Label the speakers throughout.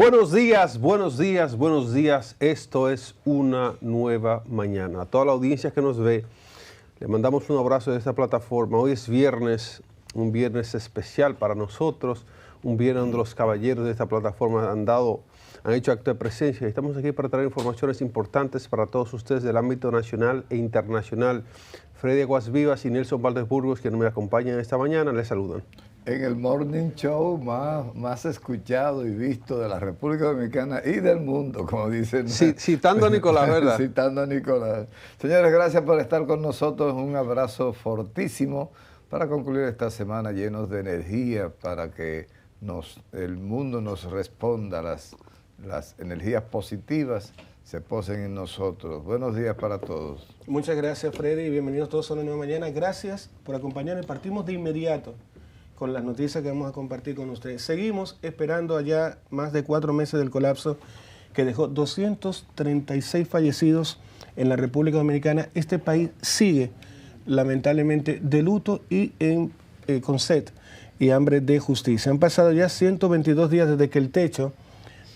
Speaker 1: Buenos días, buenos días, buenos días. Esto es una nueva mañana. A toda la audiencia que nos ve, le mandamos un abrazo de esta plataforma. Hoy es viernes, un viernes especial para nosotros, un viernes donde los caballeros de esta plataforma han hecho acto de presencia. Estamos aquí para traer informaciones importantes para todos ustedes del ámbito nacional e internacional. Freddy Aguas Vivas y Nelson Valdés Burgos, que me acompañan esta mañana, les saludan.
Speaker 2: En el morning show más escuchado y visto de la República Dominicana y del mundo, como dicen.
Speaker 1: Sí, citando a Nicolás, ¿verdad?
Speaker 2: Citando a Nicolás. Señores, gracias por estar con nosotros. Un abrazo fortísimo para concluir esta semana llenos de energía para que el mundo nos responda, las energías positivas se posen en nosotros. Buenos días para todos.
Speaker 3: Muchas gracias, Freddy, y bienvenidos todos a una nueva mañana. Gracias por acompañarnos. Partimos de inmediato con las noticias que vamos a compartir con ustedes. Seguimos esperando allá más de 4 meses del colapso que dejó 236 fallecidos en la República Dominicana. Este país sigue lamentablemente de luto y con sed y hambre de justicia. Han pasado ya 122 días desde que el techo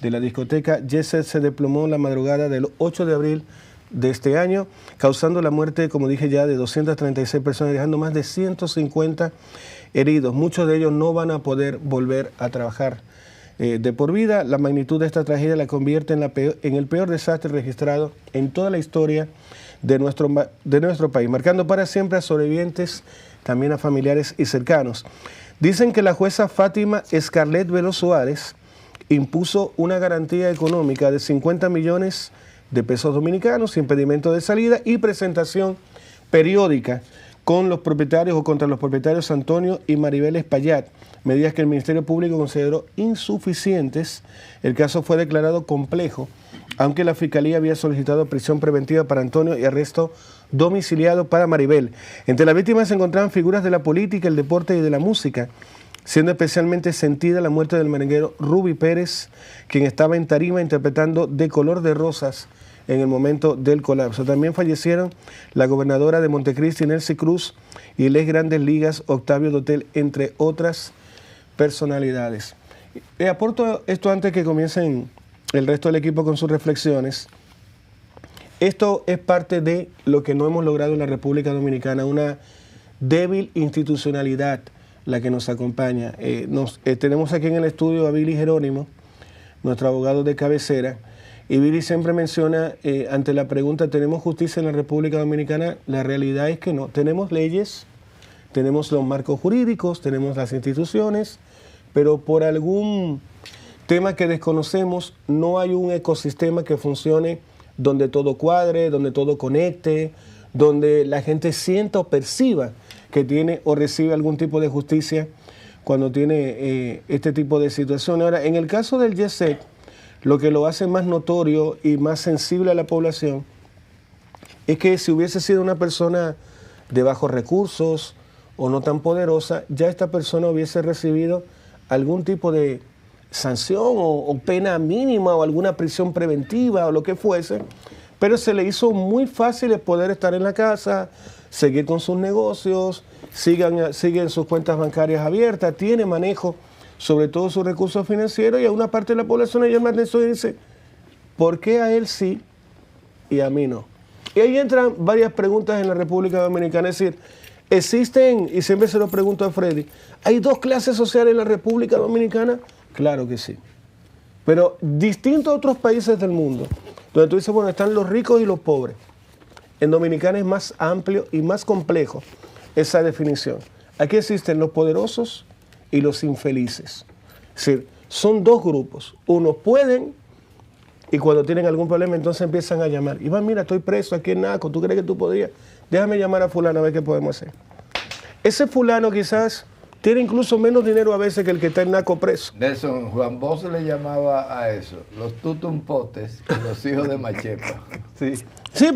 Speaker 3: de la discoteca Jet Set se desplomó la madrugada del 8 de abril de este año, causando la muerte, como dije ya, de 236 personas, dejando más de 150 heridos. Muchos de ellos no van a poder volver a trabajar de por vida. La magnitud de esta tragedia la convierte en el peor desastre registrado en toda la historia de nuestro país, marcando para siempre a sobrevivientes, también a familiares y cercanos. Dicen que la jueza Fátima Escarlet Velo Suárez impuso una garantía económica de 50 millones de pesos dominicanos, impedimento de salida y presentación periódica con los propietarios o contra los propietarios Antonio y Maribel Espaillat, medidas que el Ministerio Público consideró insuficientes. El caso fue declarado complejo, aunque la Fiscalía había solicitado prisión preventiva para Antonio y arresto domiciliado para Maribel. Entre las víctimas se encontraban figuras de la política, el deporte y de la música, siendo especialmente sentida la muerte del merenguero Ruby Pérez, quien estaba en tarima interpretando De Color de Rosas en el momento del colapso. También fallecieron la gobernadora de Montecristi, Nelcy Cruz, y el ex Grandes Ligas, Octavio Dotel, entre otras personalidades. Aporto esto antes que comiencen el resto del equipo con sus reflexiones. Esto es parte de lo que no hemos logrado en la República Dominicana, una débil institucionalidad la que nos acompaña. Tenemos aquí en el estudio a Billy Jerónimo, nuestro abogado de cabecera, y Billy siempre menciona, ante la pregunta, ¿tenemos justicia en la República Dominicana? La realidad es que no. Tenemos leyes, tenemos los marcos jurídicos, tenemos las instituciones, pero por algún tema que desconocemos, no hay un ecosistema que funcione donde todo cuadre, donde todo conecte, donde la gente sienta o perciba que tiene o recibe algún tipo de justicia cuando tiene este tipo de situaciones. Ahora, en el caso del Jet Set, lo que lo hace más notorio y más sensible a la población es que si hubiese sido una persona de bajos recursos o no tan poderosa, ya esta persona hubiese recibido algún tipo de sanción o pena mínima o alguna prisión preventiva o lo que fuese, pero se le hizo muy fácil el poder estar en la casa, seguir con sus negocios, siguen sus cuentas bancarias abiertas, tiene manejo sobre todo sus recursos financieros, y a una parte de la población llama la atención y dice, ¿por qué a él sí y a mí no? Y ahí entran varias preguntas en la República Dominicana, es decir, existen, y siempre se lo pregunto a Freddy, ¿hay 2 clases sociales en la República Dominicana? Claro que sí, pero distinto a otros países del mundo, donde tú dices, bueno, están los ricos y los pobres. En Dominicana es más amplio y más complejo esa definición. Aquí existen los poderosos y los infelices. Es decir, son 2 grupos. Unos pueden y cuando tienen algún problema entonces empiezan a llamar. Iván, mira, estoy preso aquí en Naco, ¿tú crees que tú podías? Déjame llamar a fulano a ver qué podemos hacer. Ese fulano quizás tiene incluso menos dinero a veces que el que está en Naco preso.
Speaker 2: Nelson, Juan Bosch le llamaba a eso, los tutumpotes y los hijos de Machepa.
Speaker 3: Sí,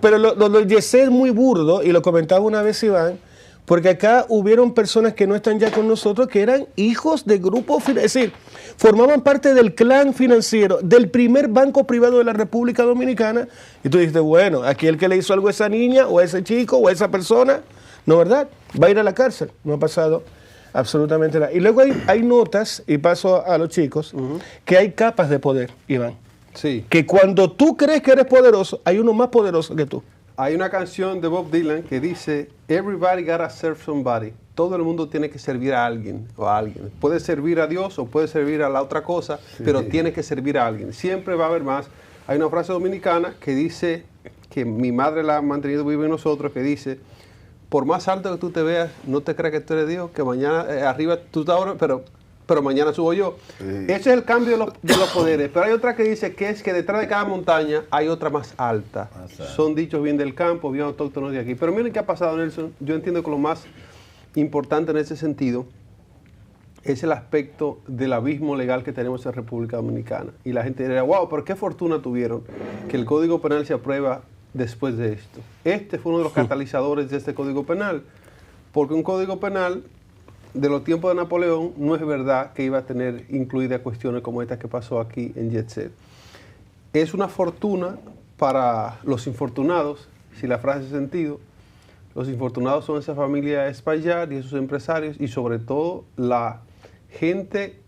Speaker 3: pero lo Jet Set es muy burdo, y lo comentaba una vez Iván, porque acá hubieron personas que no están ya con nosotros que eran hijos de grupos, es decir, formaban parte del clan financiero del primer banco privado de la República Dominicana, y tú dices, bueno, aquí el que le hizo algo a esa niña o a ese chico o a esa persona, ¿no, verdad? Va a ir a la cárcel. No ha pasado Absolutamente nada. Y luego hay notas, y paso a los chicos, que hay capas de poder, Iván.
Speaker 1: Sí.
Speaker 3: Que cuando tú crees que eres poderoso, hay uno más poderoso que tú.
Speaker 1: Hay una canción de Bob Dylan que dice, everybody gotta serve somebody. Todo el mundo tiene que servir a alguien o a alguien. Puede servir a Dios o puede servir a la otra cosa, pero tiene que servir a alguien. Siempre va a haber más. Hay una frase dominicana que dice, que mi madre la ha mantenido viva en nosotros, que dice, por más alto que tú te veas, no te creas que tú eres Dios, que mañana arriba tú estás ahora, pero mañana subo yo. Sí. Ese es el cambio de los poderes. Pero hay otra que dice que es que detrás de cada montaña hay otra más alta. Son dichos bien del campo, bien autóctonos de aquí. Pero miren qué ha pasado, Nelson. Yo entiendo que lo más importante en ese sentido es el aspecto del abismo legal que tenemos en República Dominicana. Y la gente dirá, wow, pero qué fortuna tuvieron que el Código Penal se aprueba después de esto. Este fue uno de los catalizadores de este Código Penal. Porque un Código Penal de los tiempos de Napoleón no es verdad que iba a tener incluidas cuestiones como esta que pasó aquí en Jet Set. Es una fortuna para los infortunados, si la frase hace sentido. Los infortunados son esa familia Espaillat y esos empresarios y sobre todo la gente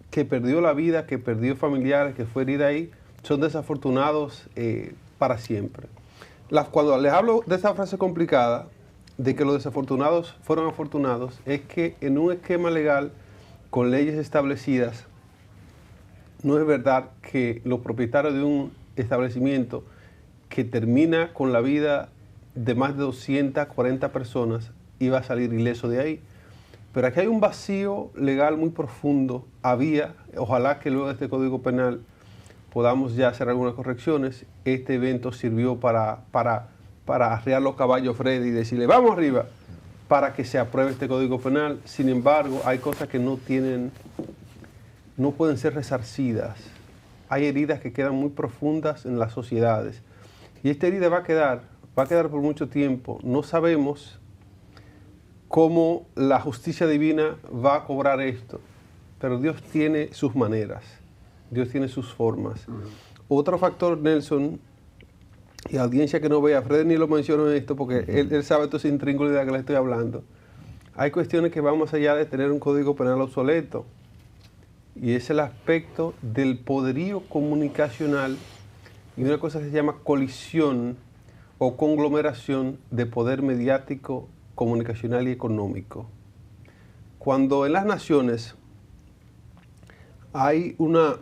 Speaker 1: que perdió la vida, que perdió familiares, que fue herida ahí, son desafortunados para siempre. Cuando les hablo de esa frase complicada, de que los desafortunados fueron afortunados, es que en un esquema legal con leyes establecidas, no es verdad que los propietarios de un establecimiento que termina con la vida de más de 240 personas iba a salir ileso de ahí. Pero aquí hay un vacío legal muy profundo. Ojalá que luego de este Código Penal podamos ya hacer algunas correcciones. Este evento sirvió para arrear los caballos Freddy y decirle, vamos arriba, para que se apruebe este Código Penal. Sin embargo, hay cosas que no pueden ser resarcidas. Hay heridas que quedan muy profundas en las sociedades. Y esta herida va a quedar por mucho tiempo. No sabemos cómo la justicia divina va a cobrar esto, pero Dios tiene sus maneras, Dios tiene sus formas. Otro factor, Nelson, y audiencia que no vea, Freddy ni lo menciono en esto porque él sabe toda esa intríngulis que le estoy hablando. Hay cuestiones que van más allá de tener un código penal obsoleto, y es el aspecto del poderío comunicacional y una cosa que se llama colisión o conglomeración de poder mediático, comunicacional y económico. Cuando en las naciones hay una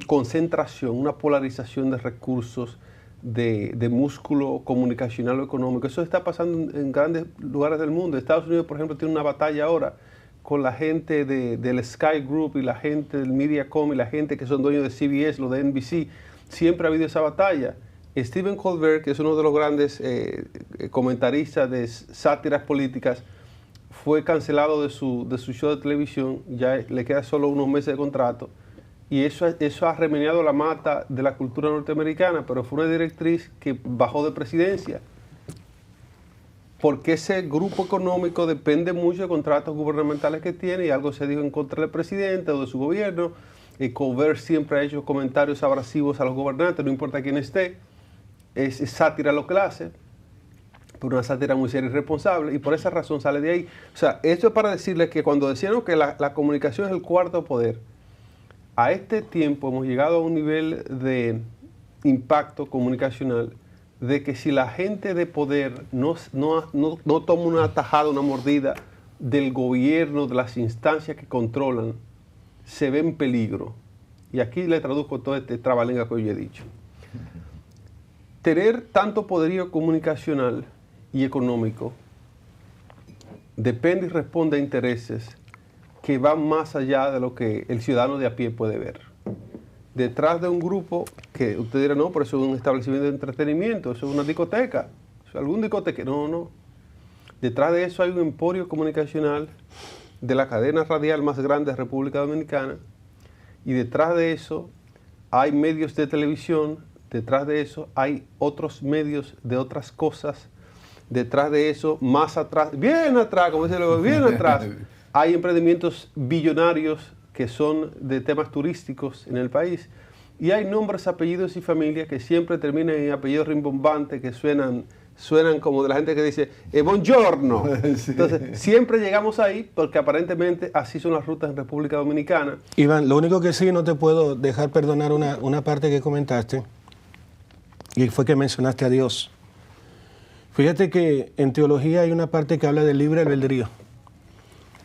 Speaker 1: concentración, una polarización de recursos, de músculo comunicacional o económico, eso está pasando en grandes lugares del mundo. Estados Unidos, por ejemplo, tiene una batalla ahora con la gente del Sky Group y la gente del Mediacom y la gente que son dueños de CBS, lo de NBC. Siempre ha habido esa batalla. Stephen Colbert, que es uno de los grandes comentaristas de sátiras políticas, fue cancelado de su show de televisión, ya le queda solo unos meses de contrato, y eso ha remediado la mata de la cultura norteamericana, pero fue una directriz que bajó de presidencia, porque ese grupo económico depende mucho de contratos gubernamentales que tiene, y algo se dijo en contra del presidente o de su gobierno. Colbert siempre ha hecho comentarios abrasivos a los gobernantes, no importa quién esté. Es sátira lo que él hace, pero una sátira muy seria y responsable, y por esa razón sale de ahí. O sea, esto es para decirles que cuando decían que la comunicación es el cuarto poder, a este tiempo hemos llegado a un nivel de impacto comunicacional de que si la gente de poder no toma una tajada, una mordida del gobierno, de las instancias que controlan, se ve en peligro. Y aquí le traduzco todo este trabalenguas que hoy he dicho. Tener tanto poderío comunicacional y económico depende y responde a intereses que van más allá de lo que el ciudadano de a pie puede ver. Detrás de un grupo que usted dirá, no, pero eso es un establecimiento de entretenimiento, eso es una discoteca, eso es algún discoteca. No. Detrás de eso hay un emporio comunicacional de la cadena radial más grande de República Dominicana, y detrás de eso hay medios de televisión, detrás de eso hay otros medios de otras cosas, detrás de eso, más atrás, bien atrás, como dice luego, bien atrás, hay emprendimientos billonarios que son de temas turísticos en el país, y hay nombres, apellidos y familias que siempre terminan en apellidos rimbombantes que suenan suenan como de la gente que dice, buongiorno. Sí. Entonces, siempre llegamos ahí porque aparentemente así son las rutas en República Dominicana.
Speaker 3: Iván, lo único que sí no te puedo dejar perdonar una parte que comentaste, y fue que mencionaste a Dios. Fíjate que en teología hay una parte que habla del libre albedrío.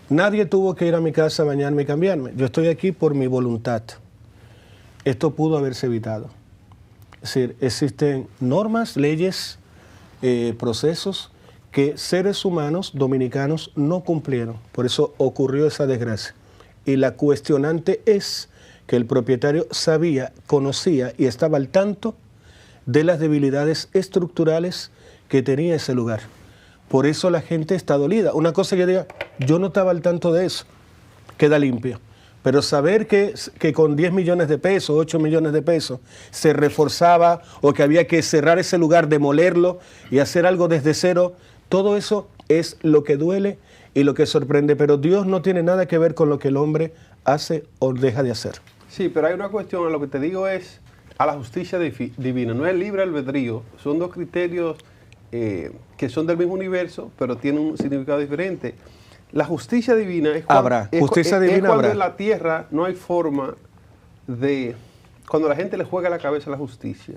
Speaker 3: Nadie tuvo que ir a mi casa a bañarme y cambiarme. Yo estoy aquí por mi voluntad. Esto pudo haberse evitado. Es decir, existen normas, leyes, procesos que seres humanos dominicanos no cumplieron. Por eso ocurrió esa desgracia. Y la cuestionante es que el propietario sabía, conocía y estaba al tanto de las debilidades estructurales que tenía ese lugar. Por eso la gente está dolida. Una cosa que diga, yo no estaba al tanto de eso, queda limpio. Pero saber que con 10 millones de pesos, 8 millones de pesos, se reforzaba o que había que cerrar ese lugar, demolerlo y hacer algo desde cero, todo eso es lo que duele y lo que sorprende. Pero Dios no tiene nada que ver con lo que el hombre hace o deja de hacer.
Speaker 1: Sí, pero hay una cuestión, lo que te digo es a la justicia divina. No es libre albedrío, son dos criterios que son del mismo universo, pero tienen un significado diferente. La justicia divina es cuando, cuando en la tierra no hay forma de... Cuando la gente le juega la cabeza a la justicia.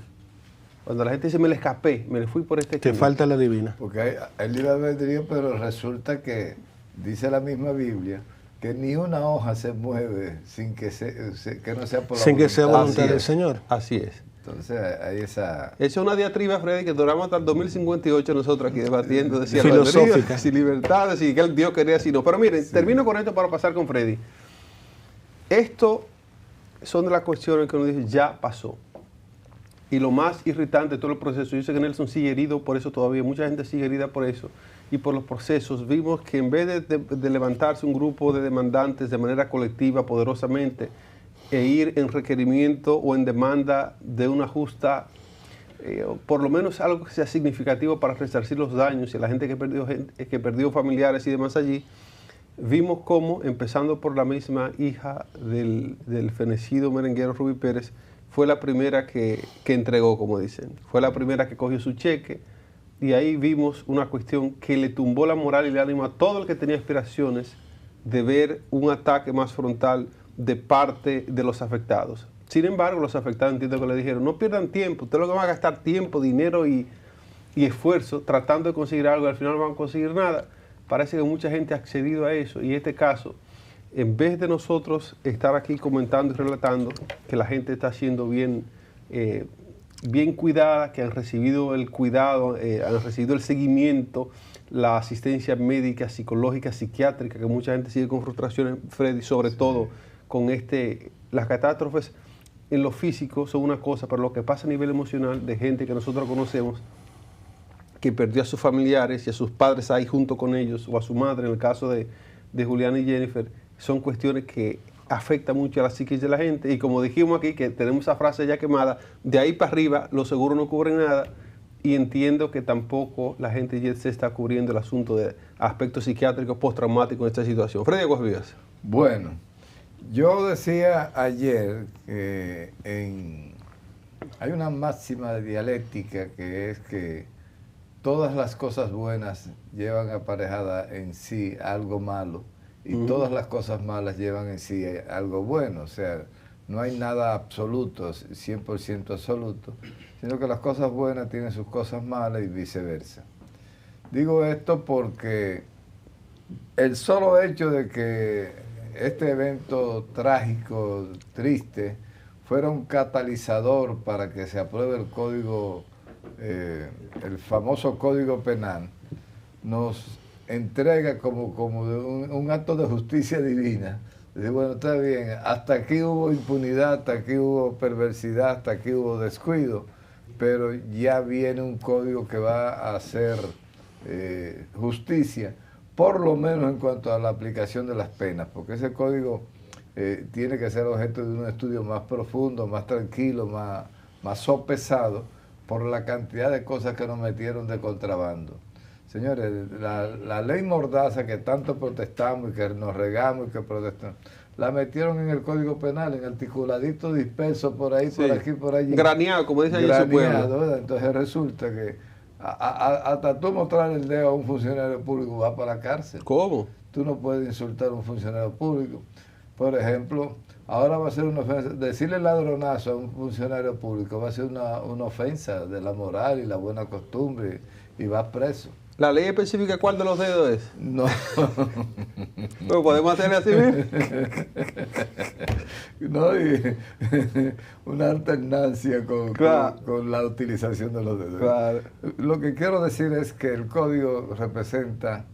Speaker 1: Cuando la gente dice, me le escapé, me le fui por este camino.
Speaker 3: Te falta la divina.
Speaker 2: Porque hay libre albedrío, pero resulta que, dice la misma Biblia, que ni una hoja se mueve sin que, que no sea por la
Speaker 3: sin que sea voluntad del Señor.
Speaker 1: Así es.
Speaker 2: Entonces hay esa...
Speaker 1: Es una diatriba, Freddy, que duramos hasta el 2058 nosotros aquí debatiendo de si
Speaker 3: filosófica,
Speaker 1: si libertades, si que Dios quería, si no. Pero miren, termino con esto para pasar con Freddy. Esto son de las cuestiones que uno dice, ya pasó. Y lo más irritante de todo el proceso, yo sé que Nelson sigue herido por eso todavía, mucha gente sigue herida por eso, y por los procesos, vimos que en vez de levantarse un grupo de demandantes de manera colectiva, poderosamente, e ir en requerimiento o en demanda de una justa, por lo menos algo que sea significativo para resarcir los daños y la gente que perdió familiares y demás allí, vimos cómo, empezando por la misma hija del fenecido merenguero Rubí Pérez, fue la primera que entregó, como dicen, fue la primera que cogió su cheque, y ahí vimos una cuestión que le tumbó la moral y el ánimo a todo el que tenía aspiraciones de ver un ataque más frontal de parte de los afectados. Sin embargo, los afectados, entiendo que le dijeron, no pierdan tiempo, ustedes lo que van a gastar tiempo, dinero y esfuerzo tratando de conseguir algo, al final no van a conseguir nada. Parece que mucha gente ha accedido a eso, y en este caso, en vez de nosotros estar aquí comentando y relatando que la gente está siendo bien cuidada, que han recibido el cuidado, han recibido el seguimiento, la asistencia médica, psicológica, psiquiátrica, que mucha gente sigue con frustraciones, Freddy, sobre todo con las catástrofes en lo físico son una cosa, pero lo que pasa a nivel emocional de gente que nosotros conocemos, que perdió a sus familiares y a sus padres ahí junto con ellos, o a su madre en el caso de Julián y Jennifer, son cuestiones que afectan mucho a la psiquis de la gente, y como dijimos aquí, que tenemos esa frase ya quemada, de ahí para arriba los seguros no cubren nada, y entiendo que tampoco la gente ya se está cubriendo el asunto de aspectos psiquiátricos postraumáticos en esta situación. Freddy Aguas Vivas.
Speaker 2: Bueno, yo decía ayer que hay una máxima de dialéctica que es que todas las cosas buenas llevan aparejada en sí algo malo, y todas las cosas malas llevan en sí algo bueno. O sea, no hay nada absoluto, 100% absoluto, sino que las cosas buenas tienen sus cosas malas y viceversa. Digo esto porque el solo hecho de que este evento trágico, triste, fuera un catalizador para que se apruebe el código, el famoso Código Penal, nos entrega como un acto de justicia divina. Dice, bueno, está bien, hasta aquí hubo impunidad, hasta aquí hubo perversidad, hasta aquí hubo descuido, pero ya viene un código que va a hacer justicia, por lo menos en cuanto a la aplicación de las penas, porque ese código tiene que ser objeto de un estudio más profundo, más tranquilo, más sopesado, por la cantidad de cosas que nos metieron de contrabando. Señores, la ley Mordaza que tanto protestamos y que nos regamos y que protestamos, la metieron en el Código Penal, en articuladito disperso por ahí, sí, por aquí, por allí.
Speaker 1: Graneado, como dice allí su pueblo.
Speaker 2: ¿Verdad? Entonces resulta que Hasta tú mostrar el dedo a un funcionario público va para la cárcel.
Speaker 1: ¿Cómo?
Speaker 2: Tú no puedes insultar a un funcionario público. Por ejemplo, ahora va a ser una ofensa. Decirle ladronazo a un funcionario público va a ser una ofensa de la moral y la buena costumbre y va preso.
Speaker 1: ¿La ley especifica cuál de los dedos es?
Speaker 2: No.
Speaker 1: Pero podemos hacerle así mismo.
Speaker 2: No, y una alternancia
Speaker 1: Claro.
Speaker 2: con la utilización de los dedos.
Speaker 1: Claro.
Speaker 2: Lo que quiero decir es que el código representa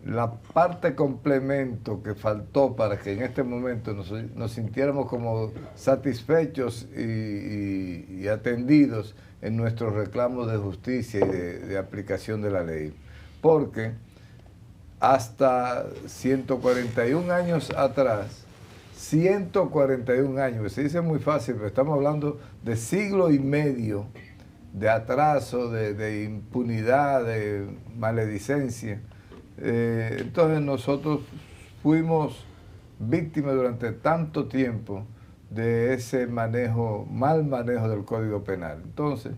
Speaker 2: la parte complemento que faltó para que en este momento nos sintiéramos como satisfechos y atendidos en nuestros reclamos de justicia y de aplicación de la ley. Porque hasta 141 años atrás, 141 años, se dice muy fácil, pero estamos hablando de siglo y medio de atraso, de impunidad, de maledicencia. Entonces nosotros fuimos víctimas durante tanto tiempo de ese mal manejo del Código Penal. Entonces,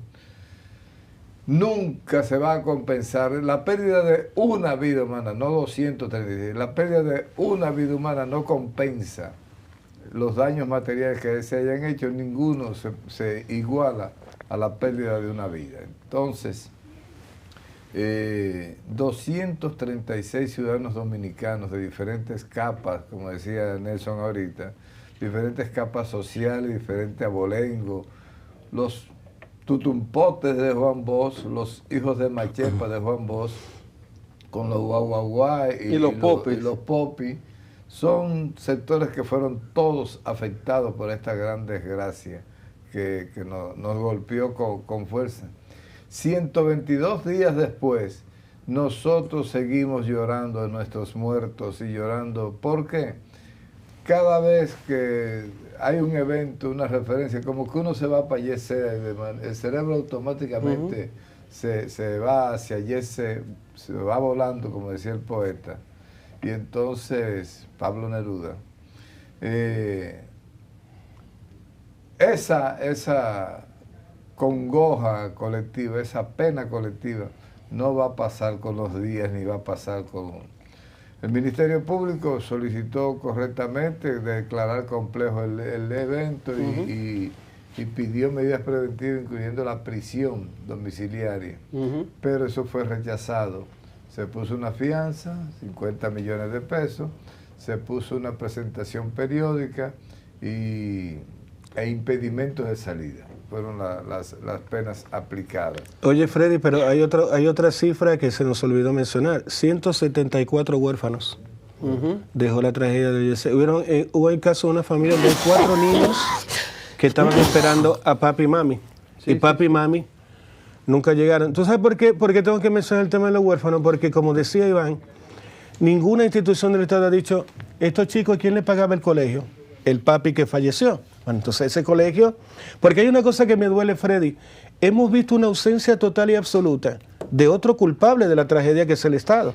Speaker 2: nunca se va a compensar la pérdida de una vida humana, no 236, la pérdida de una vida humana no compensa los daños materiales que se hayan hecho, ninguno se iguala a la pérdida de una vida. Entonces, 236 ciudadanos dominicanos de diferentes capas, como decía Nelson ahorita, diferentes capas sociales, diferentes abolengo, los tutumpotes de Juan Bosch, los hijos de Machepa de Juan Bosch, con los guaguaguá
Speaker 1: y los
Speaker 2: popis, son sectores que fueron todos afectados por esta gran desgracia que nos golpeó con fuerza. 122 días después, nosotros seguimos llorando de nuestros muertos y llorando. ¿Por qué? Cada vez que hay un evento, una referencia, como que uno se va para Yese, el cerebro automáticamente se va hacia Yese, se va volando, como decía el poeta. Y entonces, Pablo Neruda, esa congoja colectiva, esa pena colectiva, no va a pasar con los días ni va a pasar con... El Ministerio Público solicitó correctamente declarar complejo el evento y pidió medidas preventivas, incluyendo la prisión domiciliaria, pero eso fue rechazado. Se puso una fianza, 50 millones de pesos, se puso una presentación periódica e impedimentos de salida. Fueron las penas aplicadas.
Speaker 3: Oye, Freddy, pero hay otra cifra que se nos olvidó mencionar. 174 huérfanos dejó la tragedia de Yese. Hubo el caso de una familia de 4 niños que estaban esperando a papi y mami. Sí, y papi y mami nunca llegaron. ¿Tú sabes por qué tengo que mencionar el tema de los huérfanos? Porque, como decía Iván, ninguna institución del Estado ha dicho, estos chicos, ¿quién les pagaba el colegio? El papi que falleció. Bueno, entonces ese colegio... Porque hay una cosa que me duele, Freddy. Hemos visto una ausencia total y absoluta de otro culpable de la tragedia que es el Estado.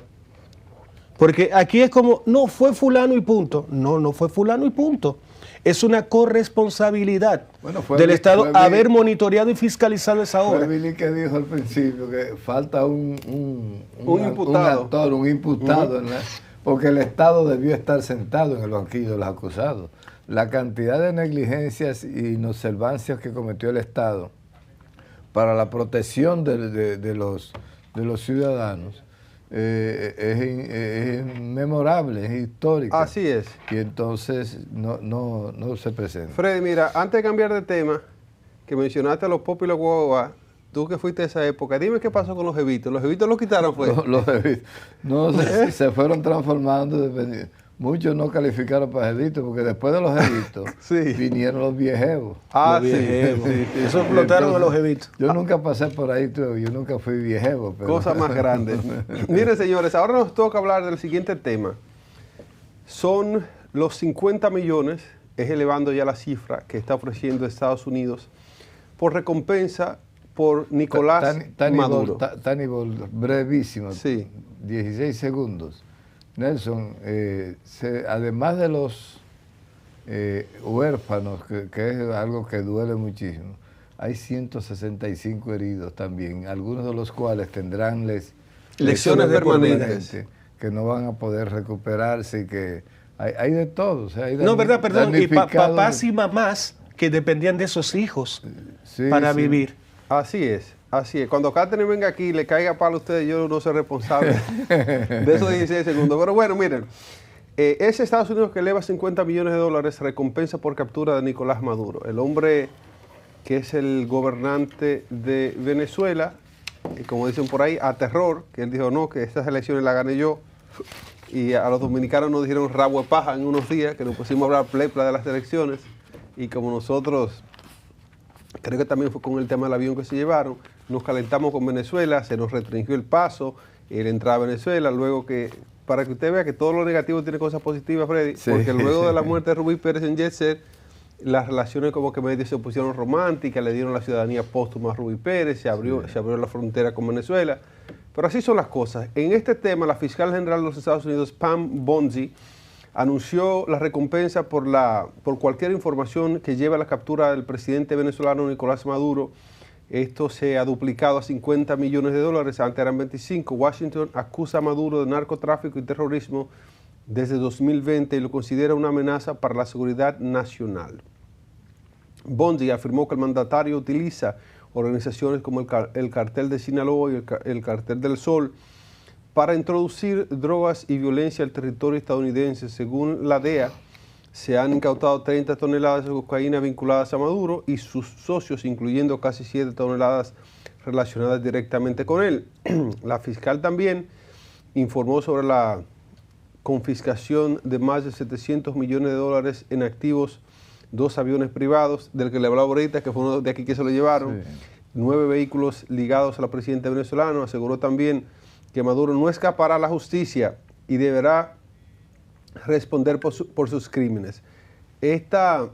Speaker 3: Porque aquí es como, no, fue fulano y punto. No, no fue fulano y punto. Es una corresponsabilidad del Estado haber monitoreado y fiscalizado esa obra.
Speaker 2: Fue Billy que dijo al principio que falta un
Speaker 1: imputado.
Speaker 2: Un imputado, porque el Estado debió estar sentado en el banquillo de los acusados. La cantidad de negligencias e inobservancias que cometió el Estado para la protección de los ciudadanos es inmemorable, es histórica.
Speaker 1: Así es.
Speaker 2: Y entonces no se presenta.
Speaker 1: Freddy, mira, antes de cambiar de tema, que mencionaste a los pop y los guaguaguá, tú que fuiste de esa época, dime qué pasó con los jevitos. ¿Los jevitos los quitaron, fue?
Speaker 2: Los jevitos. No, se fueron transformando. Muchos no calificaron para jevitos, porque después de los jevitos vinieron los viejevos.
Speaker 1: Ah,
Speaker 2: los
Speaker 1: viejevos.
Speaker 3: Sí. Eso explotaron a los jevitos.
Speaker 2: Yo nunca pasé por ahí, yo nunca fui viejevo. Pero...
Speaker 1: Cosa más grande. Miren, señores, ahora nos toca hablar del siguiente tema. Son los 50 millones, es elevando ya la cifra que está ofreciendo Estados Unidos por recompensa por Nicolás Maduro.
Speaker 2: Tannibal, brevísimo,
Speaker 1: sí.
Speaker 2: 16 segundos. Nelson, además de los huérfanos, que es algo que duele muchísimo, hay 165 heridos también, algunos de los cuales tendrán
Speaker 1: lesiones permanentes
Speaker 2: que no van a poder recuperarse y que hay de todo. O sea, hay
Speaker 3: no, verdad, perdón, y papás y mamás que dependían de esos hijos para vivir.
Speaker 1: Así es. Así es. Cuando Catherine venga aquí y le caiga palo a ustedes, yo no soy responsable de esos 16 segundos. Pero bueno, miren, es Estados Unidos que eleva $50 millones recompensa por captura de Nicolás Maduro, el hombre que es el gobernante de Venezuela, y como dicen por ahí, a terror, que él dijo, no, que estas elecciones las gané yo, y a los dominicanos nos dijeron rabo de paja en unos días, que nos pusimos a hablar plepla de las elecciones, y como nosotros, creo que también fue con el tema del avión que se llevaron, nos calentamos con Venezuela, se nos restringió el paso, él entraba a Venezuela, luego que, para que usted vea que todo lo negativo tiene cosas positivas, Freddy, porque luego de la muerte de Rubí Pérez en Jet Set, las relaciones como que medio se pusieron románticas, le dieron la ciudadanía póstuma a Rubí Pérez, se abrió la frontera con Venezuela, pero así son las cosas. En este tema, la fiscal general de los Estados Unidos, Pam Bondi, anunció la recompensa por cualquier información que lleve a la captura del presidente venezolano Nicolás Maduro. Esto se ha duplicado a $50 millones, antes eran 25. Washington acusa a Maduro de narcotráfico y terrorismo desde 2020 y lo considera una amenaza para la seguridad nacional. Bondi afirmó que el mandatario utiliza organizaciones como el Cartel de Sinaloa y el Cartel del Sol para introducir drogas y violencia al territorio estadounidense. Según la DEA, se han incautado 30 toneladas de cocaína vinculadas a Maduro y sus socios, incluyendo casi 7 toneladas relacionadas directamente con él. La fiscal también informó sobre la confiscación de más de $700 millones en activos, 2 aviones privados, del que le hablaba ahorita, que fue uno de aquí que se lo llevaron, 9 vehículos ligados a la presidenta venezolana. Aseguró también que Maduro no escapará a la justicia y deberá responder por sus crímenes. Esta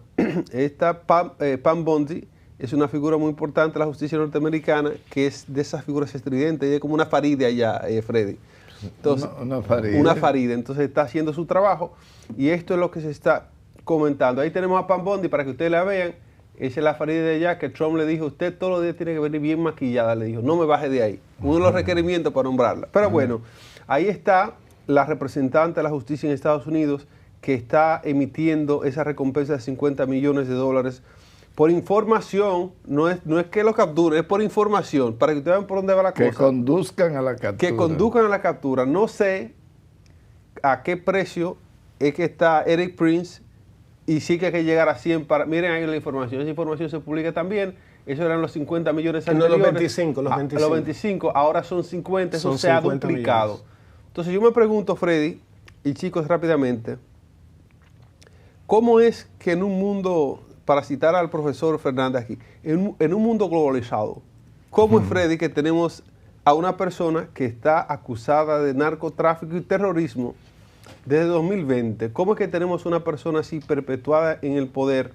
Speaker 1: Pam Bondi es una figura muy importante de la justicia norteamericana, que es de esas figuras estridentes, ella es como una Faride allá, Freddy. Entonces, una Faride. Entonces está haciendo su trabajo y esto es lo que se está comentando. Ahí tenemos a Pam Bondi para que ustedes la vean. Esa es la Faride de allá, que Trump le dijo, usted todos los días tiene que venir bien maquillada, le dijo, no me baje de ahí. Uno de los requerimientos para nombrarla. Pero bueno, ahí está la representante de la justicia en Estados Unidos que está emitiendo esa recompensa de $50 millones por información. No es que lo capturen, es por información, para que ustedes vean por dónde va la cosa.
Speaker 2: Que conduzcan a la captura.
Speaker 1: Que conduzcan a la captura. No sé a qué precio es que está Eric Prince y sí que hay que llegar a 100 para... Miren ahí la información, esa información se publica también. Esos eran los 50 millones anteriores.
Speaker 3: No, los 25, los 25.
Speaker 1: Los 25, ahora son 50, eso se ha duplicado. Millones. Entonces yo me pregunto, Freddy, y chicos, rápidamente, ¿cómo es que en un mundo, para citar al profesor Fernández aquí, en un mundo globalizado, cómo es, Freddy, que tenemos a una persona que está acusada de narcotráfico y terrorismo desde 2020? ¿Cómo es que tenemos una persona así perpetuada en el poder?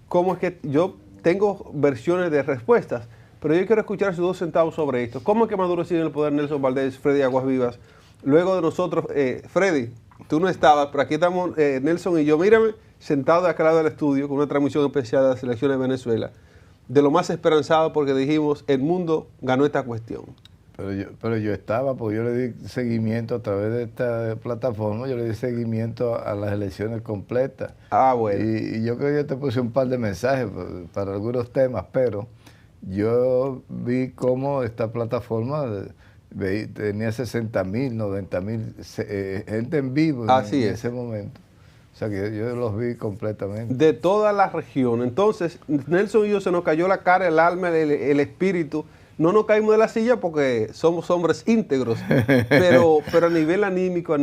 Speaker 1: ¿Cómo es que yo tengo versiones de respuestas, pero yo quiero escuchar sus 2 centavos sobre esto? ¿Cómo es que Maduro sigue en el poder, Nelson Valdés, Freddy Aguas Vivas? Luego de nosotros, Freddy, tú no estabas, pero aquí estamos Nelson y yo, mírame, sentados de acá al lado del estudio con una transmisión especial de las elecciones de Venezuela, de lo más esperanzado porque dijimos, el mundo ganó esta cuestión.
Speaker 2: Pero yo estaba, porque yo le di seguimiento a través de esta plataforma, yo le di seguimiento a las elecciones completas.
Speaker 1: Ah, bueno.
Speaker 2: Y yo creo que yo te puse un par de mensajes para algunos temas, pero yo vi cómo esta plataforma tenía 60.000, 90.000 gente en vivo en ese momento. O sea que yo los vi completamente. De
Speaker 1: toda la región. Entonces, Nelson y yo se nos cayó la cara, el alma, el espíritu. No nos caímos de la silla porque somos hombres íntegros, pero a nivel anímico,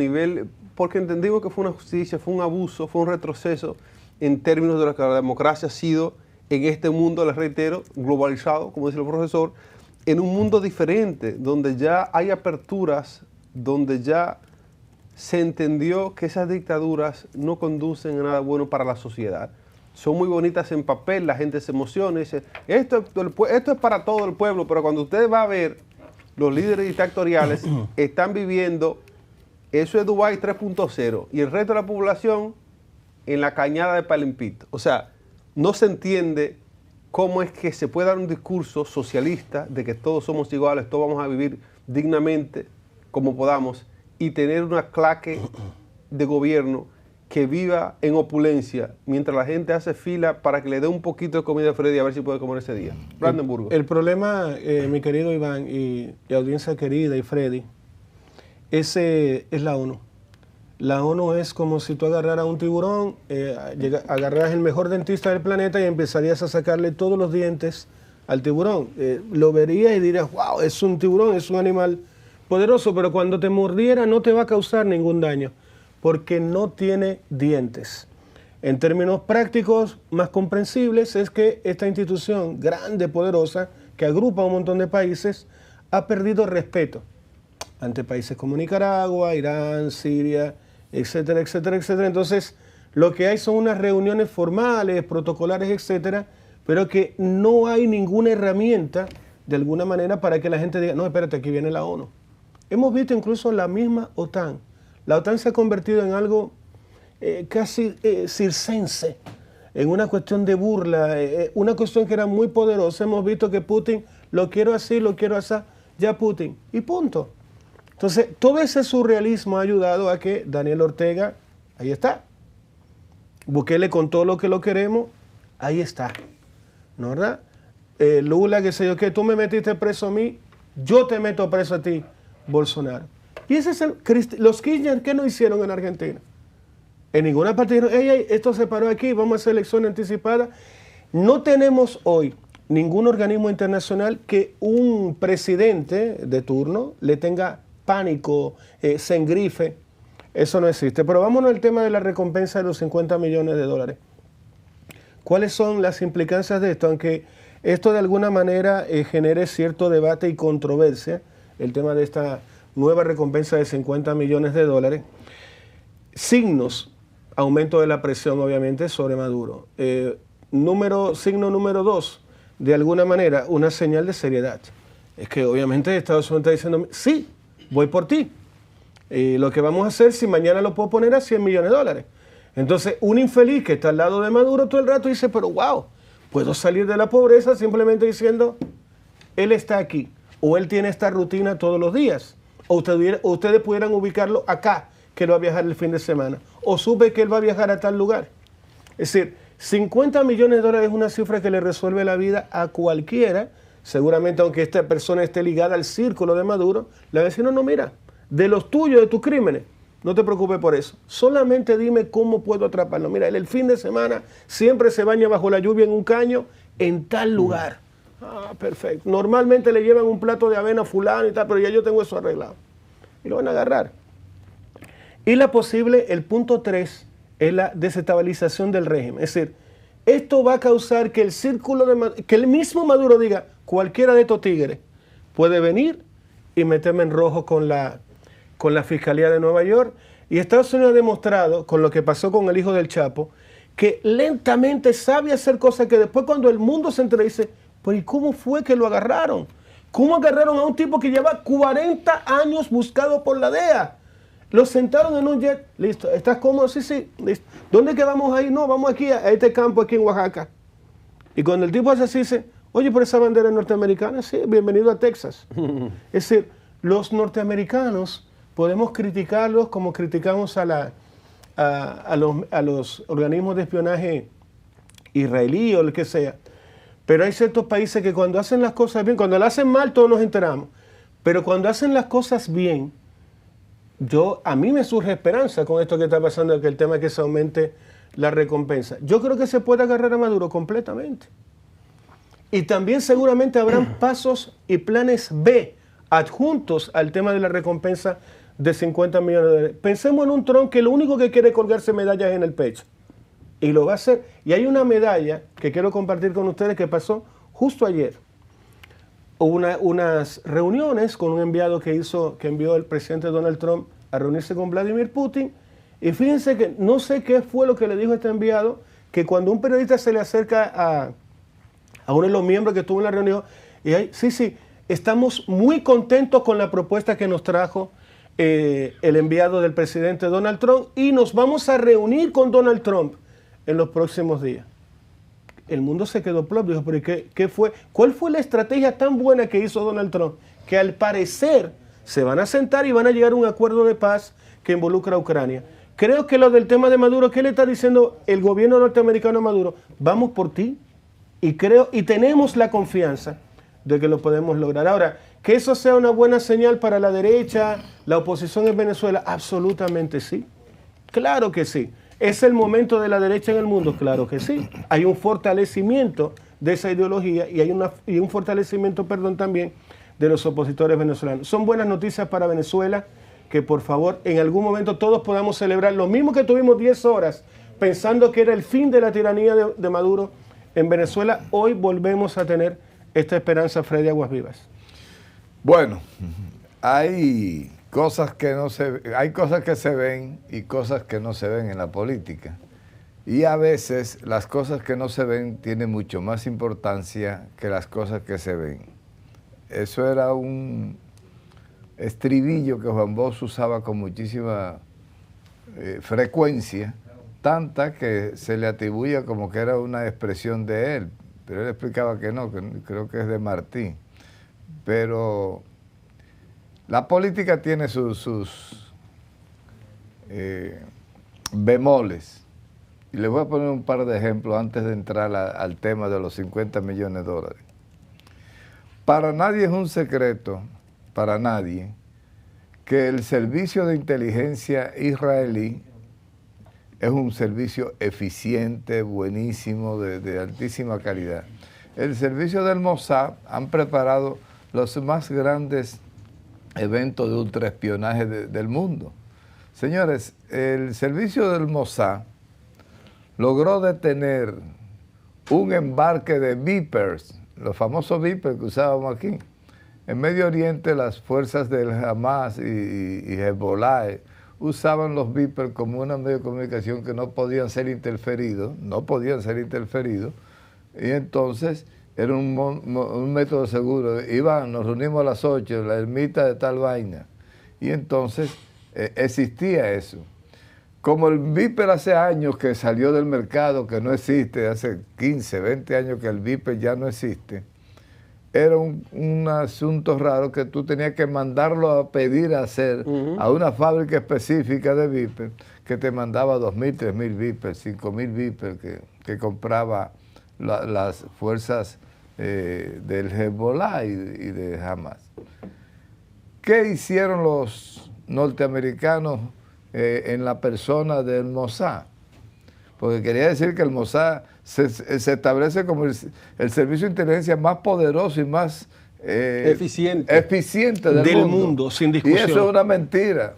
Speaker 1: porque entendimos que fue una justicia, fue un abuso, fue un retroceso en términos de lo que la democracia ha sido en este mundo, les reitero, globalizado, como dice el profesor, en un mundo diferente, donde ya hay aperturas, donde ya se entendió que esas dictaduras no conducen a nada bueno para la sociedad. Son muy bonitas en papel, la gente se emociona y dice, esto es para todo el pueblo, pero cuando usted va a ver, los líderes dictatoriales están viviendo, eso es Dubái 3.0, y el resto de la población en la cañada de Palimpito. O sea, no se entiende cómo es que se puede dar un discurso socialista de que todos somos iguales, todos vamos a vivir dignamente como podamos y tener una claque de gobierno que viva en opulencia mientras la gente hace fila para que le dé un poquito de comida a Freddy a ver si puede comer ese día. Brandenburgo.
Speaker 3: El problema, mi querido Iván y audiencia querida y Freddy, ese es la ONU. La ONU es como si tú agarraras un tiburón, agarraras el mejor dentista del planeta y empezarías a sacarle todos los dientes al tiburón. Lo verías y dirías, wow, es un tiburón, es un animal poderoso, pero cuando te mordiera no te va a causar ningún daño, porque no tiene dientes. En términos prácticos, más comprensibles, es que esta institución grande, poderosa, que agrupa a un montón de países, ha perdido respeto ante países como Nicaragua, Irán, Siria, etcétera, etcétera, etcétera. Entonces, lo que hay son unas reuniones formales, protocolares, etcétera, pero que no hay ninguna herramienta, de alguna manera, para que la gente diga, no, espérate, aquí viene la ONU. Hemos visto incluso la misma OTAN. La OTAN se ha convertido en algo casi circense, en una cuestión de burla, una cuestión que era muy poderosa. Hemos visto que Putin, lo quiero así, lo quiero así, ya Putin, y punto. Entonces, todo ese surrealismo ha ayudado a que Daniel Ortega, ahí está. Bukele con todo lo que lo queremos, ahí está. ¿No, verdad? Lula, que sé yo, que tú me metiste preso a mí, yo te meto preso a ti, Bolsonaro. Y ese es los Kirchner, ¿qué no hicieron en Argentina? En ninguna parte dijeron, hey, esto se paró aquí, vamos a hacer elecciones anticipadas. No tenemos hoy ningún organismo internacional que un presidente de turno le tenga pánico, se engrife. Eso no existe. Pero vámonos al tema de la recompensa de los 50 millones de dólares. ¿Cuáles son las implicancias de esto? Aunque esto de alguna manera genere cierto debate y controversia, el tema de esta nueva recompensa de 50 millones de dólares, signos, aumento de la presión obviamente sobre Maduro. Signo número 2, de alguna manera una señal de seriedad. Es que obviamente Estados Unidos está diciendo, sí, voy por ti. Lo que vamos a hacer, si mañana lo puedo poner a 100 millones de dólares. Entonces, un infeliz que está al lado de Maduro todo el rato dice, pero wow, puedo salir de la pobreza simplemente diciendo, él está aquí, o él tiene esta rutina todos los días, o ustedes pudieran ubicarlo acá, que él va a viajar el fin de semana, o supe que él va a viajar a tal lugar. Es decir, 50 millones de dólares es una cifra que le resuelve la vida a cualquiera. Seguramente, aunque esta persona esté ligada al círculo de Maduro, le va a decir, no, mira, de los tuyos, de tus crímenes, no te preocupes por eso. Solamente dime cómo puedo atraparlo. Mira, él el fin de semana siempre se baña bajo la lluvia en un caño en tal lugar. Ah, perfecto. Normalmente le llevan un plato de avena a fulano y tal, pero ya yo tengo eso arreglado. Y lo van a agarrar. Y el punto 3, es la desestabilización del régimen. Es decir, esto va a causar que que el mismo Maduro diga, cualquiera de estos tigres puede venir y meterme en rojo con la Fiscalía de Nueva York. Y Estados Unidos ha demostrado, con lo que pasó con el hijo del Chapo, que lentamente sabe hacer cosas que después cuando el mundo se entera dice, pues ¿y cómo fue que lo agarraron? ¿Cómo agarraron a un tipo que lleva 40 años buscado por la DEA? Lo sentaron en un jet, listo, ¿estás cómodo? Sí, sí, listo. ¿Dónde que vamos a ir? No, vamos aquí a este campo aquí en Oaxaca. Y cuando el tipo hace así, dice, oye, pero esa bandera es norteamericana, sí, bienvenido a Texas. Es decir, los norteamericanos podemos criticarlos como criticamos a los organismos de espionaje israelí o lo que sea. Pero hay ciertos países que cuando hacen las cosas bien, cuando las hacen mal todos nos enteramos, pero cuando hacen las cosas bien, a mí me surge esperanza con esto que está pasando, que el tema es que se aumente la recompensa. Yo creo que se puede agarrar a Maduro completamente. Y también seguramente habrán pasos y planes B adjuntos al tema de la recompensa de 50 millones de dólares. Pensemos en un Trump que lo único que quiere es colgarse medallas en el pecho. Y lo va a hacer. Y hay una medalla que quiero compartir con ustedes que pasó justo ayer. Hubo unas reuniones con un enviado que envió el presidente Donald Trump a reunirse con Vladimir Putin. Y fíjense que no sé qué fue lo que le dijo este enviado, que cuando un periodista se le acerca a uno de los miembros que estuvo en la reunión, y ahí, sí, estamos muy contentos con la propuesta que nos trajo el enviado del presidente Donald Trump y nos vamos a reunir con Donald Trump en los próximos días. el mundo se quedó plop. Dijo, pero ¿qué fue? ¿Cuál fue la estrategia tan buena que hizo Donald Trump? Que al parecer se van a sentar y van a llegar a un acuerdo de paz que involucra a Ucrania. Creo que lo del tema de Maduro, ¿qué le está diciendo el gobierno norteamericano a Maduro? Vamos por ti. Y tenemos la confianza de que lo podemos lograr. Ahora, que eso sea una buena señal para la derecha, la oposición en Venezuela, absolutamente sí. Claro que sí. ¿Es el momento de la derecha en el mundo? Claro que sí. Hay un fortalecimiento de esa ideología y hay un fortalecimiento, también de los opositores venezolanos. Son buenas noticias para Venezuela, que por favor en algún momento todos podamos celebrar lo mismo que tuvimos 10 horas pensando que era el fin de la tiranía de Maduro en Venezuela. Hoy volvemos a tener esta esperanza, Freddy Aguas Vivas.
Speaker 2: Bueno, hay cosas que se ven y cosas que no se ven en la política. Y a veces las cosas que no se ven tienen mucho más importancia que las cosas que se ven. Eso era un estribillo que Juan Bosch usaba con muchísima frecuencia, tanta que se le atribuía como que era una expresión de él, pero él explicaba que no, que creo que es de Martí. Pero la política tiene sus bemoles. Y les voy a poner un par de ejemplos antes de entrar al tema de los 50 millones de dólares. Para nadie es un secreto, para nadie, que el servicio de inteligencia israelí es un servicio eficiente, buenísimo, de altísima calidad. El servicio del Mossad han preparado los más grandes eventos de ultraespionaje del mundo. Señores, el servicio del Mossad logró detener un embarque de Vipers, los famosos Vipers que usábamos aquí. En Medio Oriente las fuerzas del Hamas y Hezbollah usaban los Vipers como un medio de comunicación que no podían ser interferidos, y entonces era un método seguro. Nos reunimos a las 8 en la ermita de tal vaina, y entonces existía eso. Como el Viper hace años que salió del mercado, que no existe, hace 15, 20 años que el Viper ya no existe, era un asunto raro que tú tenías que mandarlo a pedir a hacer a una fábrica específica de Viper que te mandaba 2.000, 3.000 Viper, 5.000 Viper que compraba las fuerzas del Hezbollah y de Hamas. ¿Qué hicieron los norteamericanos en la persona del Mossad? Porque quería decir que el Mossad se establece como el servicio de inteligencia más poderoso y más eficiente del mundo,
Speaker 3: sin discusión.
Speaker 2: Y eso es una mentira.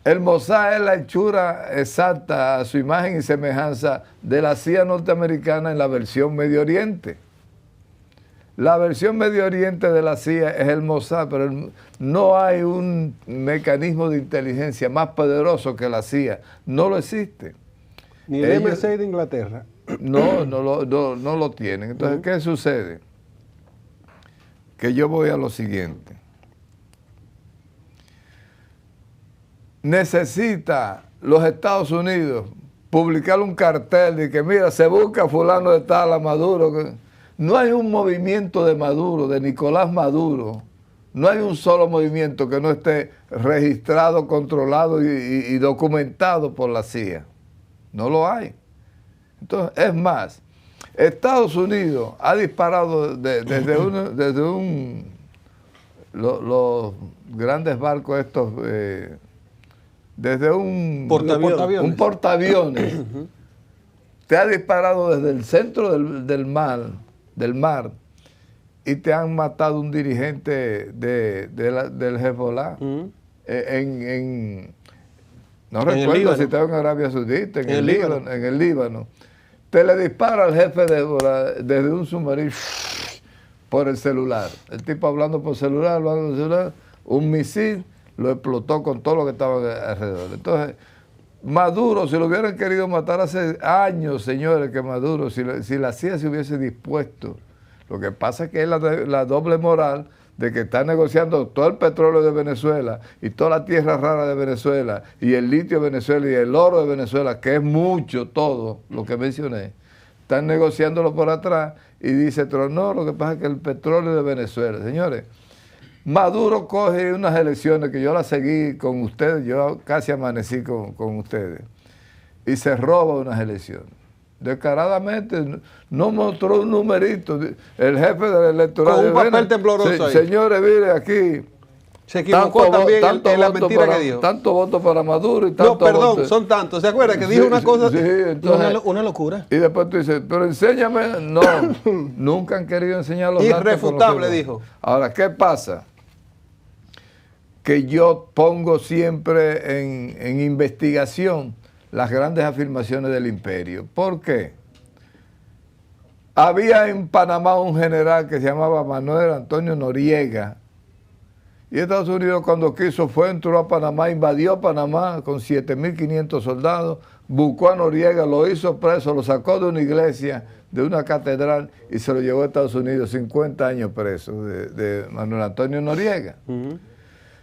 Speaker 2: El Mossad es la hechura exacta a su imagen y semejanza de la CIA norteamericana en la versión Medio Oriente. La versión Medio Oriente de la CIA es el Mossad, pero no hay un mecanismo de inteligencia más poderoso que la CIA. No lo existe.
Speaker 1: Ni el MI6 de Inglaterra.
Speaker 2: No lo tienen. Entonces, ¿qué sucede? Que yo voy a lo siguiente. Necesita los Estados Unidos publicar un cartel de que, mira, se busca fulano de tal a Maduro. No hay un movimiento de Maduro, de Nicolás Maduro. No hay un solo movimiento que no esté registrado, controlado y documentado por la CIA. No lo hay. Entonces, es más, Estados Unidos ha disparado los grandes barcos estos, desde un portaaviones. Te ha disparado desde el centro del mar y te han matado un dirigente del Hezbollah no recuerdo si estaba en Arabia Saudita, en el Líbano. Te le dispara al jefe de Hezbollah desde un submarino por el celular. El tipo hablando por celular, un misil lo explotó con todo lo que estaba alrededor. Entonces, Maduro, si lo hubieran querido matar hace años, señores, que Maduro, si la CIA se hubiese dispuesto, lo que pasa es que es la doble moral de que está negociando todo el petróleo de Venezuela y toda la tierra rara de Venezuela y el litio de Venezuela y el oro de Venezuela, que es mucho todo lo que mencioné, están negociándolo por atrás y dice Trump, no, lo que pasa es que el petróleo de Venezuela. Señores, Maduro coge unas elecciones que yo las seguí con ustedes, yo casi amanecí con ustedes, y se roba unas elecciones. Descaradamente, no mostró un numerito. El jefe del electorado.
Speaker 1: Con un papel tembloroso ahí.
Speaker 2: Señores, mire, aquí.
Speaker 1: Se equivocó también en la mentira
Speaker 2: para,
Speaker 1: que dijo.
Speaker 2: Tanto voto para Maduro y tanto
Speaker 1: no, perdón,
Speaker 2: voto.
Speaker 1: Son tantos. ¿Se acuerda que dijo una cosa?
Speaker 2: Sí, entonces,
Speaker 3: una locura.
Speaker 2: Y después tú dices, pero enséñame. No, nunca han querido enseñar los datos.
Speaker 1: Irrefutable, dijo.
Speaker 2: Ahora, ¿qué pasa? Que yo pongo siempre en investigación las grandes afirmaciones del imperio. ¿Por qué? Había en Panamá un general que se llamaba Manuel Antonio Noriega, y Estados Unidos cuando quiso entró a Panamá, invadió Panamá con 7.500 soldados, buscó a Noriega, lo hizo preso, lo sacó de una iglesia, de una catedral, y se lo llevó a Estados Unidos, 50 años preso de Manuel Antonio Noriega.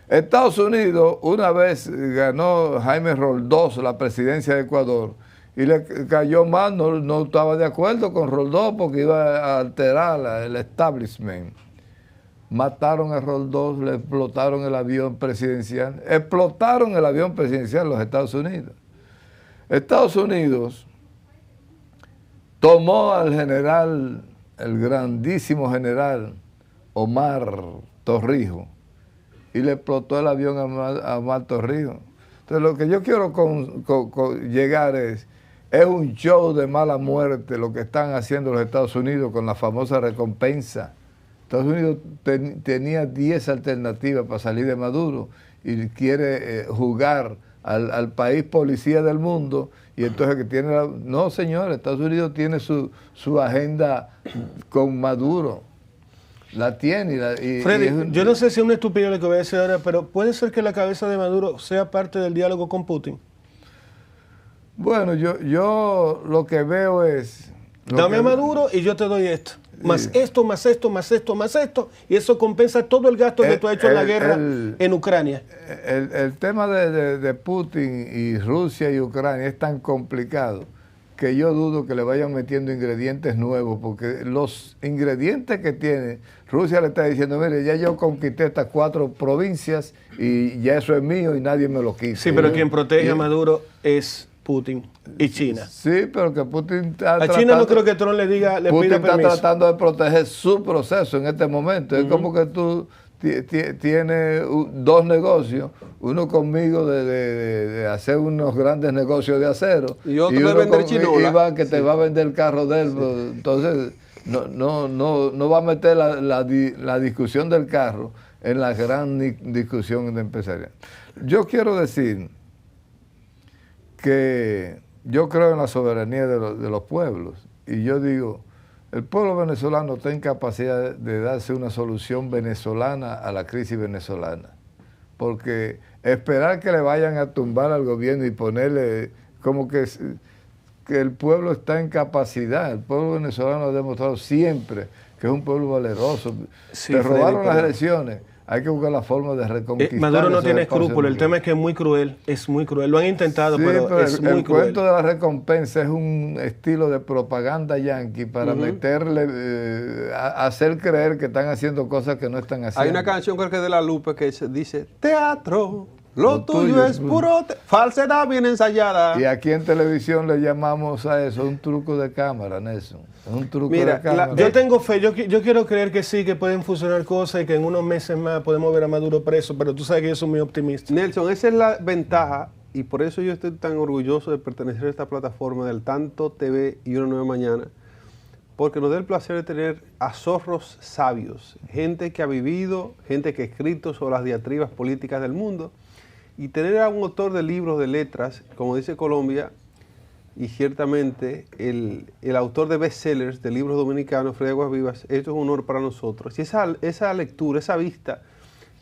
Speaker 2: Estados Unidos una vez ganó Jaime Roldós la presidencia de Ecuador y le cayó mal, no estaba de acuerdo con Roldós porque iba a alterar el establishment. Mataron a Roldós, le explotaron el avión presidencial, los Estados Unidos. Estados Unidos tomó al general, el grandísimo general Omar Torrijos, y le explotó el avión a Omar Torrijos. Entonces lo que yo quiero llegar es un show de mala muerte lo que están haciendo los Estados Unidos con la famosa recompensa. Estados Unidos tenía 10 alternativas para salir de Maduro y quiere jugar al país policía del mundo y entonces que tiene no, señores, Estados Unidos tiene su agenda con Maduro. La tiene.
Speaker 3: Freddy, yo no sé si es una estupidez lo que voy a decir ahora, pero ¿puede ser que la cabeza de Maduro sea parte del diálogo con Putin?
Speaker 2: Bueno, yo lo que veo es...
Speaker 3: Dame a Maduro y yo te doy esto. Más esto, más esto, más esto, más esto. Y eso compensa todo el gasto que tú has hecho en la guerra en Ucrania.
Speaker 2: El tema de Putin y Rusia y Ucrania es tan complicado que yo dudo que le vayan metiendo ingredientes nuevos, porque los ingredientes que tiene, Rusia le está diciendo, mire, ya yo conquisté estas 4 provincias y ya eso es mío y nadie me lo quiso.
Speaker 3: Sí, pero quien protege a Maduro es Putin y China.
Speaker 2: Sí, pero que Putin está
Speaker 3: a China no creo que Trump le pida permiso.
Speaker 2: Putin está tratando de proteger su proceso en este momento. Es como que tú tienes 2 negocios, uno conmigo de hacer unos grandes negocios de acero
Speaker 1: y otro de vender chinola.
Speaker 2: Iván que te va a vender el carro de él. Entonces no va a meter la discusión del carro en la gran discusión de empresarial. Yo quiero decir que yo creo en la soberanía de los pueblos y yo digo, el pueblo venezolano está en capacidad de darse una solución venezolana a la crisis venezolana, porque esperar que le vayan a tumbar al gobierno y ponerle como que el pueblo está en capacidad. El pueblo venezolano ha demostrado siempre que es un pueblo valeroso.
Speaker 3: Sí,
Speaker 2: te robaron las elecciones. Hay que buscar la forma de reconquistar.
Speaker 3: Maduro no tiene escrúpulos. El tema es que es muy cruel. Es muy cruel. Lo han intentado, pero es muy cruel.
Speaker 2: El cuento de la recompensa es un estilo de propaganda yanqui para meterle, hacer creer que están haciendo cosas que no están haciendo.
Speaker 1: Hay una canción, creo que de La Lupe, que dice, teatro, lo tuyo es puro falsedad bien ensayada.
Speaker 2: Y aquí en televisión le llamamos a eso un truco de cámara, Nelson. Es un truco de cámara.
Speaker 3: Yo tengo fe, yo quiero creer que sí, que pueden funcionar cosas y que en unos meses más podemos ver a Maduro preso, pero tú sabes que yo soy muy optimista.
Speaker 1: Nelson, esa es la ventaja y por eso yo estoy tan orgulloso de pertenecer a esta plataforma del Tanto TV y Una Nueva Mañana, porque nos da el placer de tener a zorros sabios, gente que ha vivido, gente que ha escrito sobre las diatribas políticas del mundo, y tener a un autor de libros de letras, como dice Colombia, y ciertamente el autor de bestsellers de libros dominicanos, Freddy Aguas Vivas, esto es un honor para nosotros. Y esa lectura, esa vista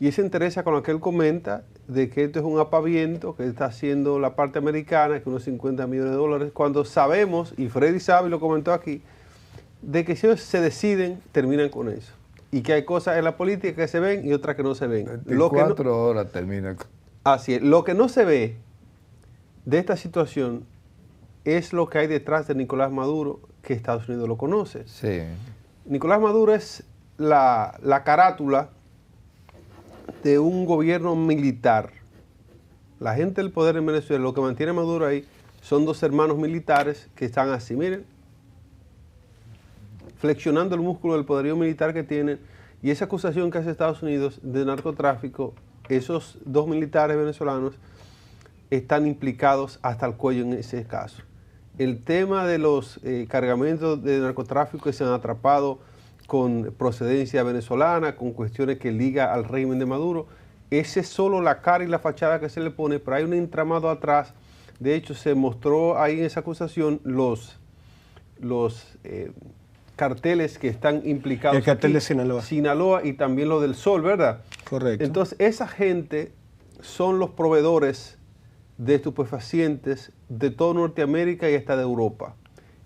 Speaker 1: y esa interés con la que él comenta de que esto es un apaviento que está haciendo la parte americana, que unos $50 millones, cuando sabemos, y Freddy sabe y lo comentó aquí, de que si ellos se deciden, terminan con eso. Y que hay cosas en la política que se ven y otras que no se ven.
Speaker 2: 24 horas termina.
Speaker 1: Así es. Lo que no se ve de esta situación es lo que hay detrás de Nicolás Maduro, que Estados Unidos lo conoce.
Speaker 2: Sí.
Speaker 1: Nicolás Maduro es la carátula de un gobierno militar. La gente del poder en Venezuela, lo que mantiene a Maduro ahí, son dos hermanos militares que están así, miren, flexionando el músculo del poderío militar que tienen, y esa acusación que hace Estados Unidos de narcotráfico, esos dos militares venezolanos están implicados hasta el cuello en ese caso. El tema de los cargamentos de narcotráfico que se han atrapado con procedencia venezolana, con cuestiones que liga al régimen de Maduro, ese es solo la cara y la fachada que se le pone, pero hay un entramado atrás. De hecho, se mostró ahí en esa acusación los carteles que están implicados.
Speaker 3: El cartel
Speaker 1: aquí,
Speaker 3: de Sinaloa.
Speaker 1: Sinaloa y también lo del Sol, ¿verdad?
Speaker 3: Correcto.
Speaker 1: Entonces, esa gente son los proveedores de estupefacientes de toda Norteamérica y hasta de Europa.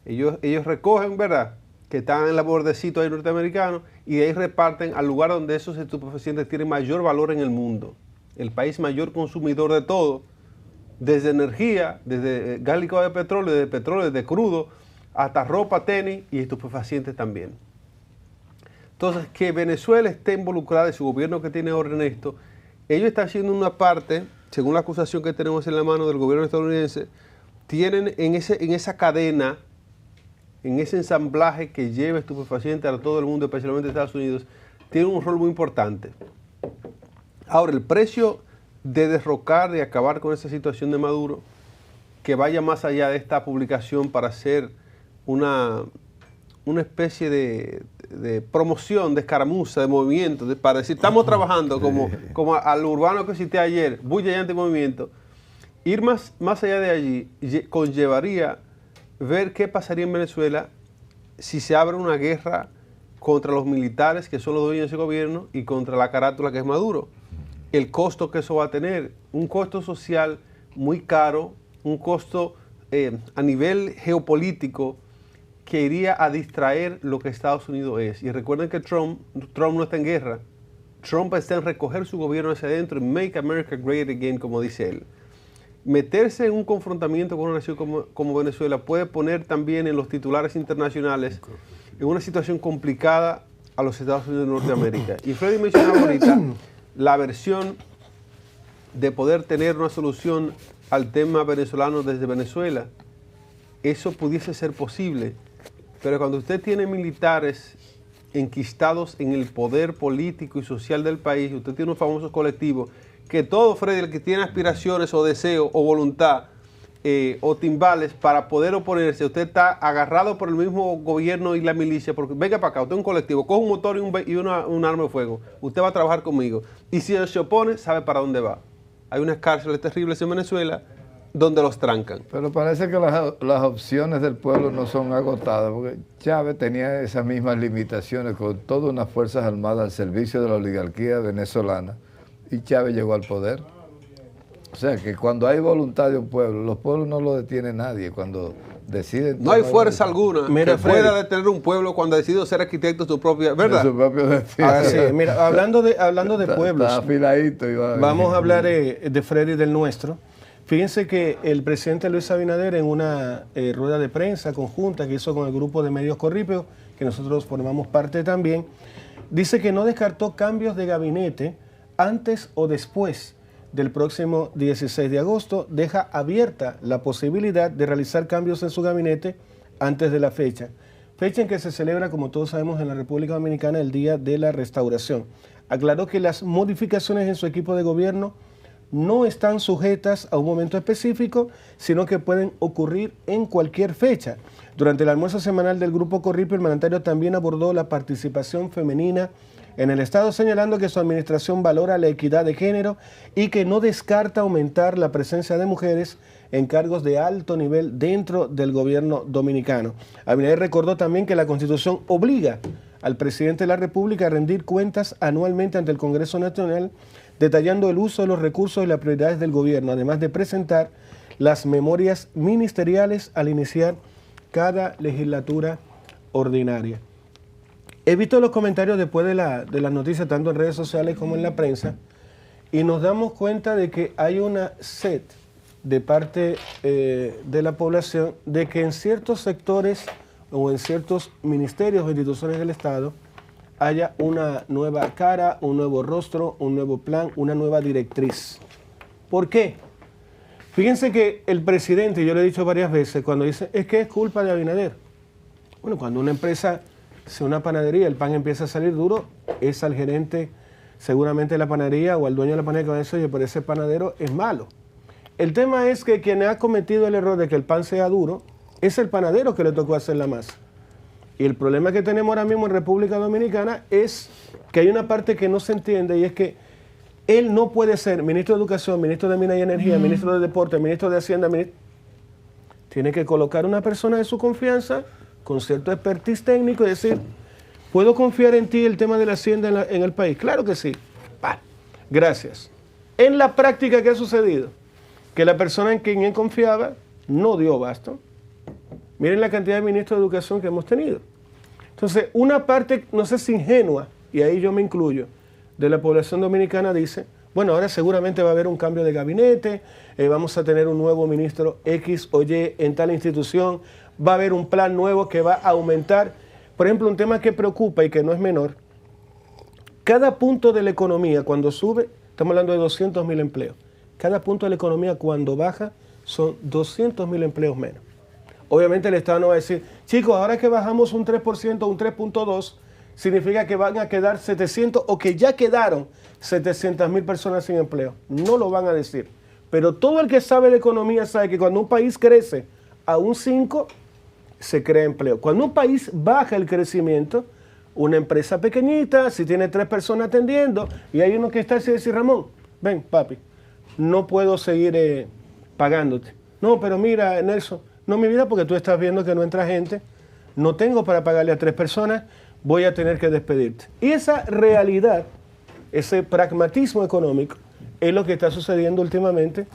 Speaker 1: Ellos recogen, ¿verdad?, que están en el bordecito ahí norteamericano, y de ahí reparten al lugar donde esos estupefacientes tienen mayor valor en el mundo. El país mayor consumidor de todo, desde energía, desde gas licuado de petróleo, desde crudo, hasta ropa, tenis y estupefacientes también. Entonces, que Venezuela esté involucrada y su gobierno que tiene ahora en esto, ellos están haciendo una parte, según la acusación que tenemos en la mano del gobierno estadounidense, tienen en esa cadena, en ese ensamblaje que lleva estupefacientes a todo el mundo, especialmente a Estados Unidos, tienen un rol muy importante. Ahora, el precio de derrocar, de acabar con esa situación de Maduro, que vaya más allá de esta publicación para hacer una especie de promoción, de escaramuza, de movimiento, para decir, estamos trabajando como al urbano que cité ayer, bulla y antimovimiento. Ir más allá de allí conllevaría ver qué pasaría en Venezuela si se abre una guerra contra los militares, que son los dueños de ese gobierno, y contra la carátula que es Maduro. El costo que eso va a tener, un costo social muy caro, un costo a nivel geopolítico que iría a distraer lo que Estados Unidos es. Y recuerden que Trump no está en guerra. Trump está en recoger su gobierno hacia adentro y make America great again, como dice él. Meterse en un confrontamiento con una nación como Venezuela puede poner también en los titulares internacionales en una situación complicada a los Estados Unidos de Norteamérica. Y Freddy mencionaba ahorita la versión de poder tener una solución al tema venezolano desde Venezuela. Eso pudiese ser posible, pero cuando usted tiene militares enquistados en el poder político y social del país, usted tiene unos famosos colectivos que todo, Freddy, el que tiene aspiraciones o deseo o voluntad o timbales para poder oponerse, usted está agarrado por el mismo gobierno y la milicia, porque venga para acá, usted es un colectivo, coge un motor y un arma de fuego, usted va a trabajar conmigo. Y si él se opone, sabe para dónde va. Hay unas cárceles terribles en Venezuela donde los trancan.
Speaker 2: Pero parece que las opciones del pueblo no son agotadas, porque Chávez tenía esas mismas limitaciones con todas unas fuerzas armadas al servicio de la oligarquía venezolana, y Chávez llegó al poder. O sea que cuando hay voluntad de un pueblo, los pueblos no lo detiene nadie. Cuando deciden...
Speaker 1: No hay fuerza alguna que pueda detener un pueblo cuando ha decidido ser arquitecto de su propia... ¿Verdad?
Speaker 2: De su propio destino.
Speaker 3: Ah, sí. Mira, hablando de pueblos,
Speaker 2: está afiladito,
Speaker 3: vamos a hablar de Freddy, del nuestro. Fíjense que el presidente Luis Abinader, en una rueda de prensa conjunta que hizo con el grupo de medios Corripio, que nosotros formamos parte también, dice que no descartó cambios de gabinete antes o después del próximo 16 de agosto, deja abierta la posibilidad de realizar cambios en su gabinete antes de la fecha en que se celebra, como todos sabemos, en la República Dominicana, el Día de la Restauración. Aclaró que las modificaciones en su equipo de gobierno no están sujetas a un momento específico, sino que pueden ocurrir en cualquier fecha. Durante el almuerzo semanal del Grupo Corripio, el mandatario también abordó la participación femenina en el Estado, señalando que su administración valora la equidad de género y que no descarta aumentar la presencia de mujeres en cargos de alto nivel dentro del gobierno dominicano. Abinader recordó también que la Constitución obliga al presidente de la República a rendir cuentas anualmente ante el Congreso Nacional, detallando el uso de los recursos y las prioridades del gobierno, además de presentar las memorias ministeriales al iniciar cada legislatura ordinaria. He visto los comentarios después de las noticias, tanto en redes sociales como en la prensa, y nos damos cuenta de que hay una sed de parte de la población de que en ciertos sectores o en ciertos ministerios o instituciones del Estado haya una nueva cara, un nuevo rostro, un nuevo plan, una nueva directriz. ¿Por qué? Fíjense que el presidente, yo le he dicho varias veces, cuando dice, es que es culpa de Abinader. Bueno, cuando una empresa, si una panadería, el pan empieza a salir duro, es al gerente seguramente de la panadería o al dueño de la panadería que va a decir, oye, pero ese panadero es malo. El tema es que quien ha cometido el error de que el pan sea duro es el panadero que le tocó hacer la masa. Y el problema que tenemos ahora mismo en República Dominicana es que hay una parte que no se entiende y es que él no puede ser ministro de Educación, ministro de Minas y Energía, ministro de Deporte, ministro de Hacienda. Tiene que colocar una persona de su confianza con cierto expertise técnico y decir, ¿puedo confiar en ti el tema de la Hacienda en el país? Claro que sí. Vale. Gracias. En la práctica, ¿qué ha sucedido? Que la persona en quien él confiaba no dio abasto. Miren la cantidad de ministros de Educación que hemos tenido. Entonces, una parte, no sé si ingenua, y ahí yo me incluyo, de la población dominicana dice, bueno, ahora seguramente va a haber un cambio de gabinete, vamos a tener un nuevo ministro X o Y en tal institución, va a haber un plan nuevo que va a aumentar. Por ejemplo, un tema que preocupa y que no es menor, cada punto de la economía cuando sube, estamos hablando de 200.000 empleos, cada punto de la economía cuando baja son 200.000 empleos menos. Obviamente el Estado no va a decir, chicos, ahora que bajamos un 3% o un 3.2%, significa que van a quedar 700 o que ya quedaron 700.000 personas sin empleo. No lo van a decir. Pero todo el que sabe de economía sabe que cuando un país crece a un 5, se crea empleo. Cuando un país baja el crecimiento, una empresa pequeñita, si tiene 3 personas atendiendo, y hay uno que está así y dice, Ramón, ven, papi, no puedo seguir pagándote. No, pero mira, Nelson, no, mi vida, porque tú estás viendo que no entra gente, no tengo para pagarle a 3 personas, voy a tener que despedirte. Y esa realidad, ese pragmatismo económico, es lo que está sucediendo últimamente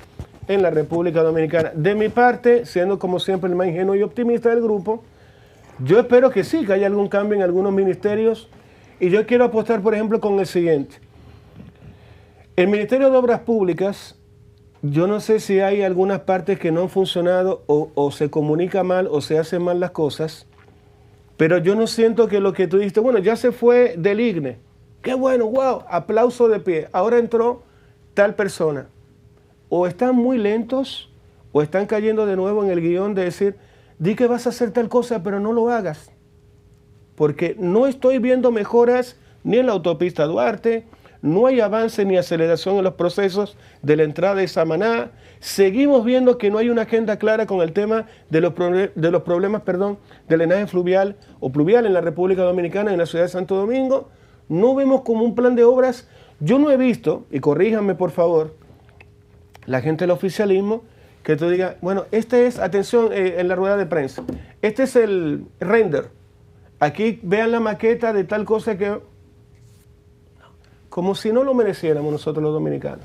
Speaker 3: en la República Dominicana. De mi parte, siendo como siempre el más ingenuo y optimista del grupo, yo espero que sí, que haya algún cambio en algunos ministerios, y yo quiero apostar, por ejemplo, con el siguiente. El Ministerio de Obras Públicas, yo no sé si hay algunas partes que no han funcionado o se comunica mal o se hacen mal las cosas, pero yo no siento que lo que tú dijiste, bueno, ya se fue del IGNE, qué bueno, wow, aplauso de pie, ahora entró tal persona. O están muy lentos o están cayendo de nuevo en el guión de decir, di que vas a hacer tal cosa, pero no lo hagas. Porque no estoy viendo mejoras ni en la autopista Duarte, no hay avance ni aceleración en los procesos de la entrada de Samaná. Seguimos viendo que no hay una agenda clara con el tema de los problemas del drenaje fluvial o pluvial en la República Dominicana, en la ciudad de Santo Domingo. No vemos como un plan de obras. Yo no he visto, y corríjanme por favor, la gente del oficialismo, que tú digas, bueno, este es, atención, en la rueda de prensa, este es el render. Aquí vean la maqueta de tal cosa que... Como si no lo mereciéramos nosotros los dominicanos.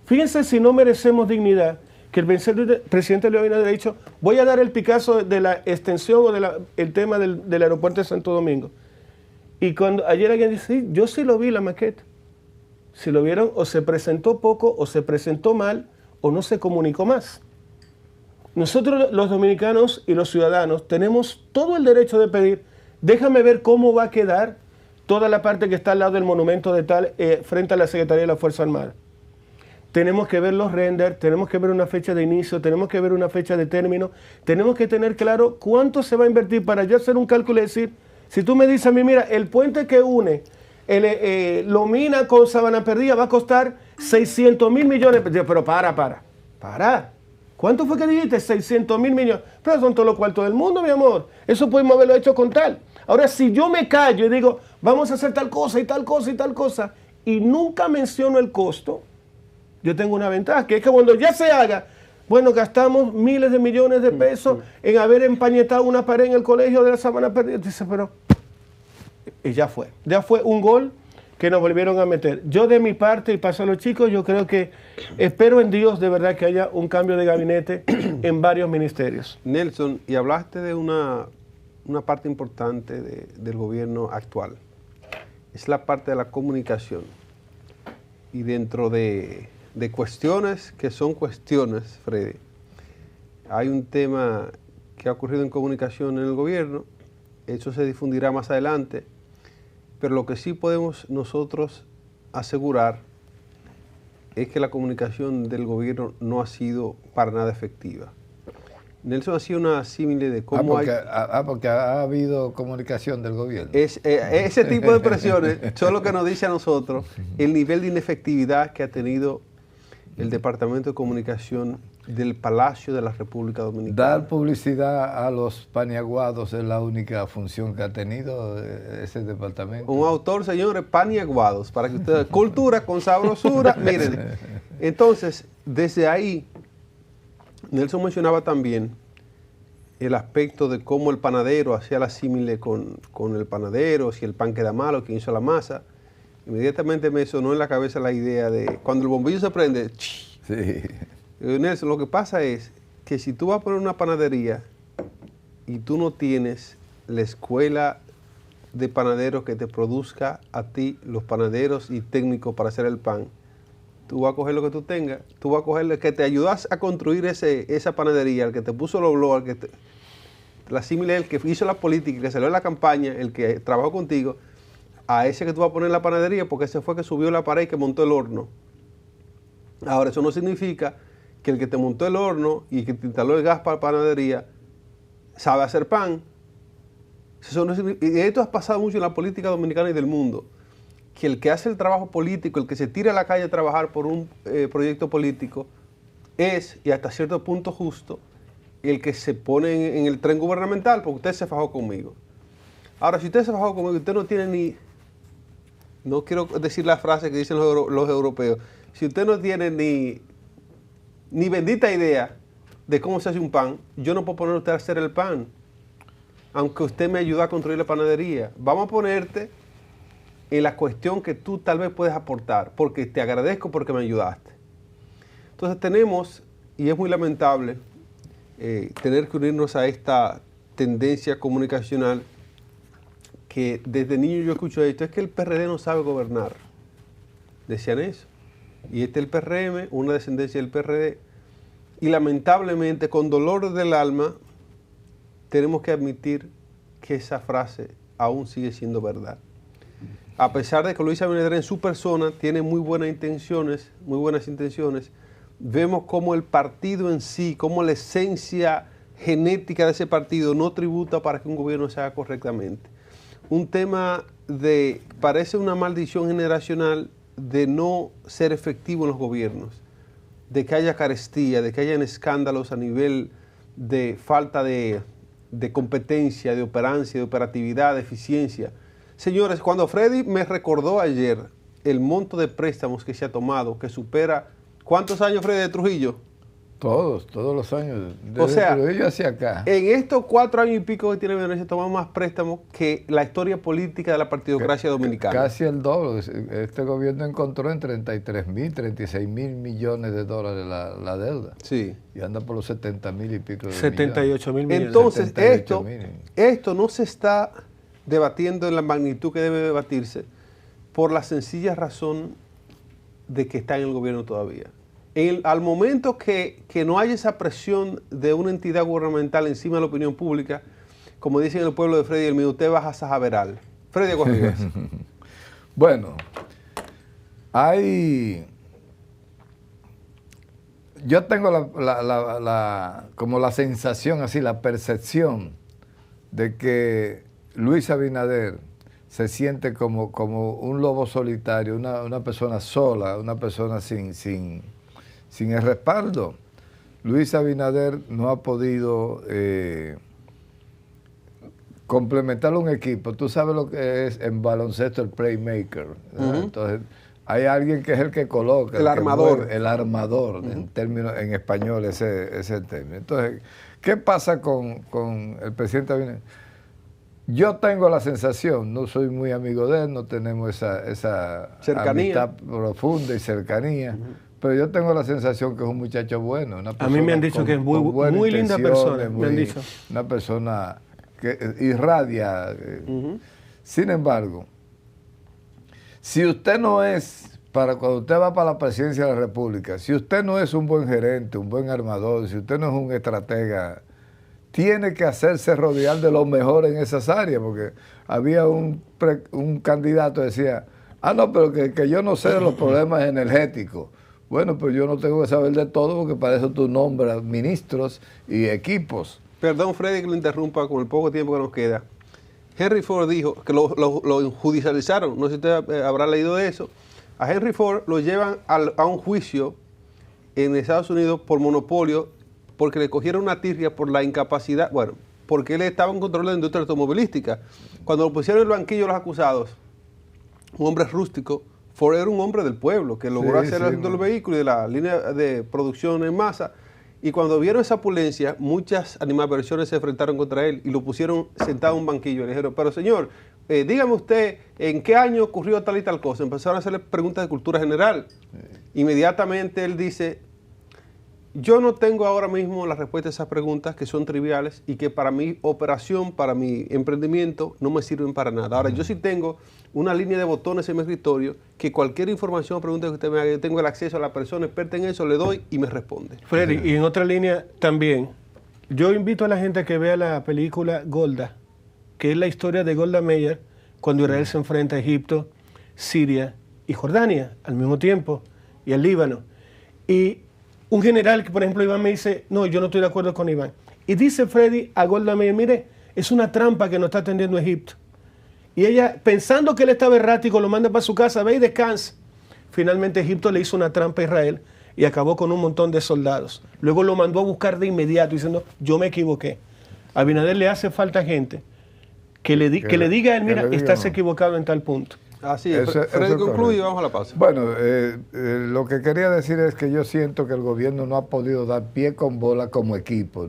Speaker 3: Fíjense si no merecemos dignidad, que el presidente León Abinader ha dicho, voy a dar el Picasso de la extensión o el tema del aeropuerto de Santo Domingo. Y cuando ayer alguien dice, sí, yo sí lo vi la maqueta. Si lo vieron, o se presentó poco, o se presentó mal, o no se comunicó más. Nosotros los dominicanos y los ciudadanos tenemos todo el derecho de pedir, déjame ver cómo va a quedar toda la parte que está al lado del monumento de tal, frente a la Secretaría de la Fuerza Armada. Tenemos que ver los renders, tenemos que ver una fecha de inicio, tenemos que ver una fecha de término, tenemos que tener claro cuánto se va a invertir para yo hacer un cálculo y decir, si tú me dices a mí, mira, el puente que une Lomina con Sabana Perdida va a costar 600.000 millones, pero para. ¿Cuánto fue que dijiste? 600.000 millones. Pero son todos los cuartos del mundo, mi amor. Eso podemos haberlo hecho con tal. Ahora, si yo me callo y digo, vamos a hacer tal cosa y tal cosa y tal cosa, y nunca menciono el costo, yo tengo una ventaja, que es que cuando ya se haga, bueno, gastamos miles de millones de pesos en haber empañetado una pared en el colegio de la Sabana Perdida. Dice, pero... Y ya fue un gol que nos volvieron a meter. Yo de mi parte, y paso a los chicos, yo creo que espero en Dios de verdad que haya un cambio de gabinete en varios ministerios.
Speaker 1: Nelson, y hablaste de una parte importante del gobierno actual. Es la parte de la comunicación. Y dentro de cuestiones que son cuestiones, Freddy, hay un tema que ha ocurrido en comunicación en el gobierno eso se difundirá más adelante, pero lo que sí podemos nosotros asegurar es que la comunicación del gobierno no ha sido para nada efectiva. Nelson hacía una símile de cómo
Speaker 2: porque ha habido comunicación del gobierno.
Speaker 1: Ese tipo de presiones son lo que nos dice a nosotros el nivel de inefectividad que ha tenido el Departamento de Comunicación del Palacio de la República Dominicana.
Speaker 2: Dar publicidad a los paniaguados es la única función que ha tenido ese departamento.
Speaker 1: Un autor, señores, paniaguados, para que ustedes, cultura con sabrosura, miren. Entonces, desde ahí, Nelson mencionaba también el aspecto de cómo el panadero hacía la símile con el panadero, si el pan queda malo, quién hizo la masa. Inmediatamente me sonó en la cabeza la idea de cuando el bombillo se prende,
Speaker 2: sí.
Speaker 1: Nelson, lo que pasa es que si tú vas a poner una panadería y tú no tienes la escuela de panaderos que te produzca a ti los panaderos y técnicos para hacer el pan, tú vas a coger lo que tú tengas, tú vas a coger el que te ayudas a construir esa panadería, el que te puso los blogs, la símile, el que hizo la política, el que salió en la campaña, el que trabajó contigo, a ese que tú vas a poner en la panadería, porque ese fue que subió la pared y que montó el horno. Ahora, eso no significa que el que te montó el horno y que te instaló el gas para la panadería sabe hacer pan. Eso no significa, y esto ha pasado mucho en la política dominicana y del mundo, que el que hace el trabajo político, el que se tira a la calle a trabajar por un proyecto político, es, y hasta cierto punto justo, el que se pone en el tren gubernamental, porque usted se fajó conmigo. Ahora, si usted se fajó conmigo, usted no tiene ni, no quiero decir la frase que dicen los europeos, si usted no tiene ni bendita idea de cómo se hace un pan, yo no puedo poner a usted a hacer el pan, aunque usted me ayude a construir la panadería. Vamos a ponerte en la cuestión que tú tal vez puedes aportar, porque te agradezco porque me ayudaste. Entonces tenemos, y es muy lamentable, tener que unirnos a esta tendencia comunicacional que desde niño yo escucho esto, es que el PRD no sabe gobernar. Decían eso. Y este es el PRM, una descendencia del PRD. Y lamentablemente, con dolor del alma, tenemos que admitir que esa frase aún sigue siendo verdad. A pesar de que Luis Abinader en su persona tiene muy buenas intenciones, vemos cómo el partido en sí, cómo la esencia genética de ese partido no tributa para que un gobierno se haga correctamente. Un tema parece una maldición generacional de no ser efectivo en los gobiernos, de que haya carestía, de que hayan escándalos a nivel de falta de competencia, de operancia, de operatividad, de eficiencia. Señores, cuando Freddy me recordó ayer el monto de préstamos que se ha tomado, que supera, ¿cuántos años, Freddy, de Trujillo?
Speaker 2: Todos los años.
Speaker 1: O sea,
Speaker 2: Trujillo hacia acá.
Speaker 1: En estos 4 años y pico que tiene Venezuela, tomamos más préstamos que la historia política de la partidocracia dominicana.
Speaker 2: Casi el doble. Este gobierno encontró en 33.000, 36.000 millones de dólares la deuda.
Speaker 1: Sí.
Speaker 2: Y anda por los 70.000 y pico de
Speaker 3: 78.000 millones.
Speaker 1: Entonces, esto no se está debatiendo en la magnitud que debe debatirse por la sencilla razón de que está en el gobierno todavía. Al momento que no haya esa presión de una entidad gubernamental encima de la opinión pública, como dicen en el pueblo de Freddy el mío, usted baja a Sajaveral. Freddy Aguas.
Speaker 2: Bueno, yo tengo como la sensación, así, la percepción de que Luis Abinader se siente como un lobo solitario, una persona sola, una persona sin el respaldo. Luis Abinader no ha podido complementar un equipo. Tú sabes lo que es en baloncesto el playmaker. Entonces, hay alguien que es el que coloca.
Speaker 1: El armador.
Speaker 2: El armador, en español ese término. Entonces, ¿qué pasa con el presidente Abinader? Yo tengo la sensación, no soy muy amigo de él, no tenemos esa
Speaker 1: cercanía,
Speaker 2: amistad profunda y cercanía, pero yo tengo la sensación que es un muchacho bueno. Una persona
Speaker 3: a mí me han dicho que es muy linda persona, me han dicho.
Speaker 2: Una persona que irradia. Sin embargo, si usted no es, cuando usted va para la presidencia de la República, si usted no es un buen gerente, un buen armador, si usted no es un estratega, tiene que hacerse rodear de los mejores en esas áreas, porque había un candidato que decía, no, pero que yo no sé de los problemas energéticos. Bueno, pues yo no tengo que saber de todo, porque para eso tú nombras ministros y equipos.
Speaker 1: Perdón, Freddy, que lo interrumpa con el poco tiempo que nos queda. Henry Ford dijo que lo judicializaron, no sé si usted habrá leído de eso. A Henry Ford lo llevan a un juicio en Estados Unidos por monopolio, porque le cogieron una tirria por la incapacidad, bueno, porque él estaba en control de la industria automovilística. Cuando lo pusieron en el banquillo los acusados, un hombre rústico, Ford era un hombre del pueblo, que logró hacer el asunto del vehículo y de la línea de producción en masa. Y cuando vieron esa opulencia, muchas animadversiones se enfrentaron contra él y lo pusieron sentado en un banquillo. Le dijeron, pero señor, dígame usted, ¿en qué año ocurrió tal y tal cosa? Empezaron a hacerle preguntas de cultura general. Inmediatamente él dice, yo no tengo ahora mismo la respuesta a esas preguntas que son triviales y que para mi operación, para mi emprendimiento, no me sirven para nada. Ahora, yo sí tengo una línea de botones en mi escritorio que cualquier información o pregunta que usted me haga, yo tengo el acceso a la persona experta en eso, le doy y me responde.
Speaker 3: Freddy, y en otra línea también, yo invito a la gente a que vea la película Golda, que es la historia de Golda Meir cuando Israel se enfrenta a Egipto, Siria y Jordania al mismo tiempo, y al Líbano. Y un general que, por ejemplo, Iván me dice, no, yo no estoy de acuerdo con Iván. Y dice Freddy a Golda Meir, mire, es una trampa que nos está tendiendo Egipto. Y ella, pensando que él estaba errático, lo manda para su casa, ve y descansa. Finalmente Egipto le hizo una trampa a Israel y acabó con un montón de soldados. Luego lo mandó a buscar de inmediato diciendo, yo me equivoqué. A Abinader le hace falta gente que le diga a él, mira, estás equivocado en tal punto.
Speaker 1: Así es. Freddy concluye y vamos a la pausa.
Speaker 2: Bueno, lo que quería decir es que yo siento que el gobierno no ha podido dar pie con bola como equipo.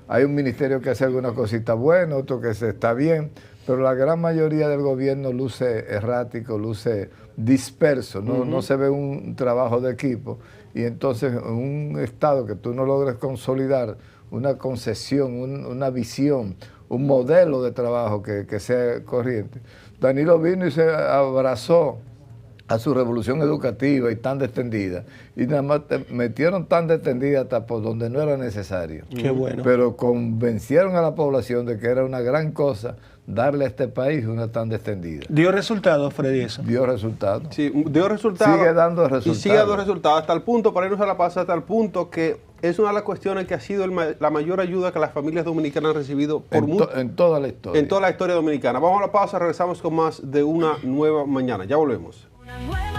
Speaker 2: Hay un ministerio que hace alguna cosita buena, otro que se está bien, pero la gran mayoría del gobierno luce errático, luce disperso, no se ve un trabajo de equipo. Y entonces en un estado que tú no logres consolidar una concesión, una visión, un modelo de trabajo que sea corriente. Danilo vino y se abrazó a su revolución educativa y tan extendida. Y nada más metieron tan extendida hasta por donde no era necesario.
Speaker 3: Qué bueno.
Speaker 2: Pero convencieron a la población de que era una gran cosa darle a este país una tan extendida.
Speaker 3: ¿Dio resultados, Freddy, eso?
Speaker 2: Dio resultados.
Speaker 1: Sí, dio resultados.
Speaker 2: Sigue dando resultados.
Speaker 1: Y sigue dando resultados hasta el punto, para irnos a la pausa, hasta el punto que es una de las cuestiones que ha sido la mayor ayuda que las familias dominicanas han recibido
Speaker 2: en toda la historia.
Speaker 1: En toda la historia dominicana. Vamos a la pausa, regresamos con más de Una Nueva Mañana. Ya volvemos.
Speaker 4: Una nueva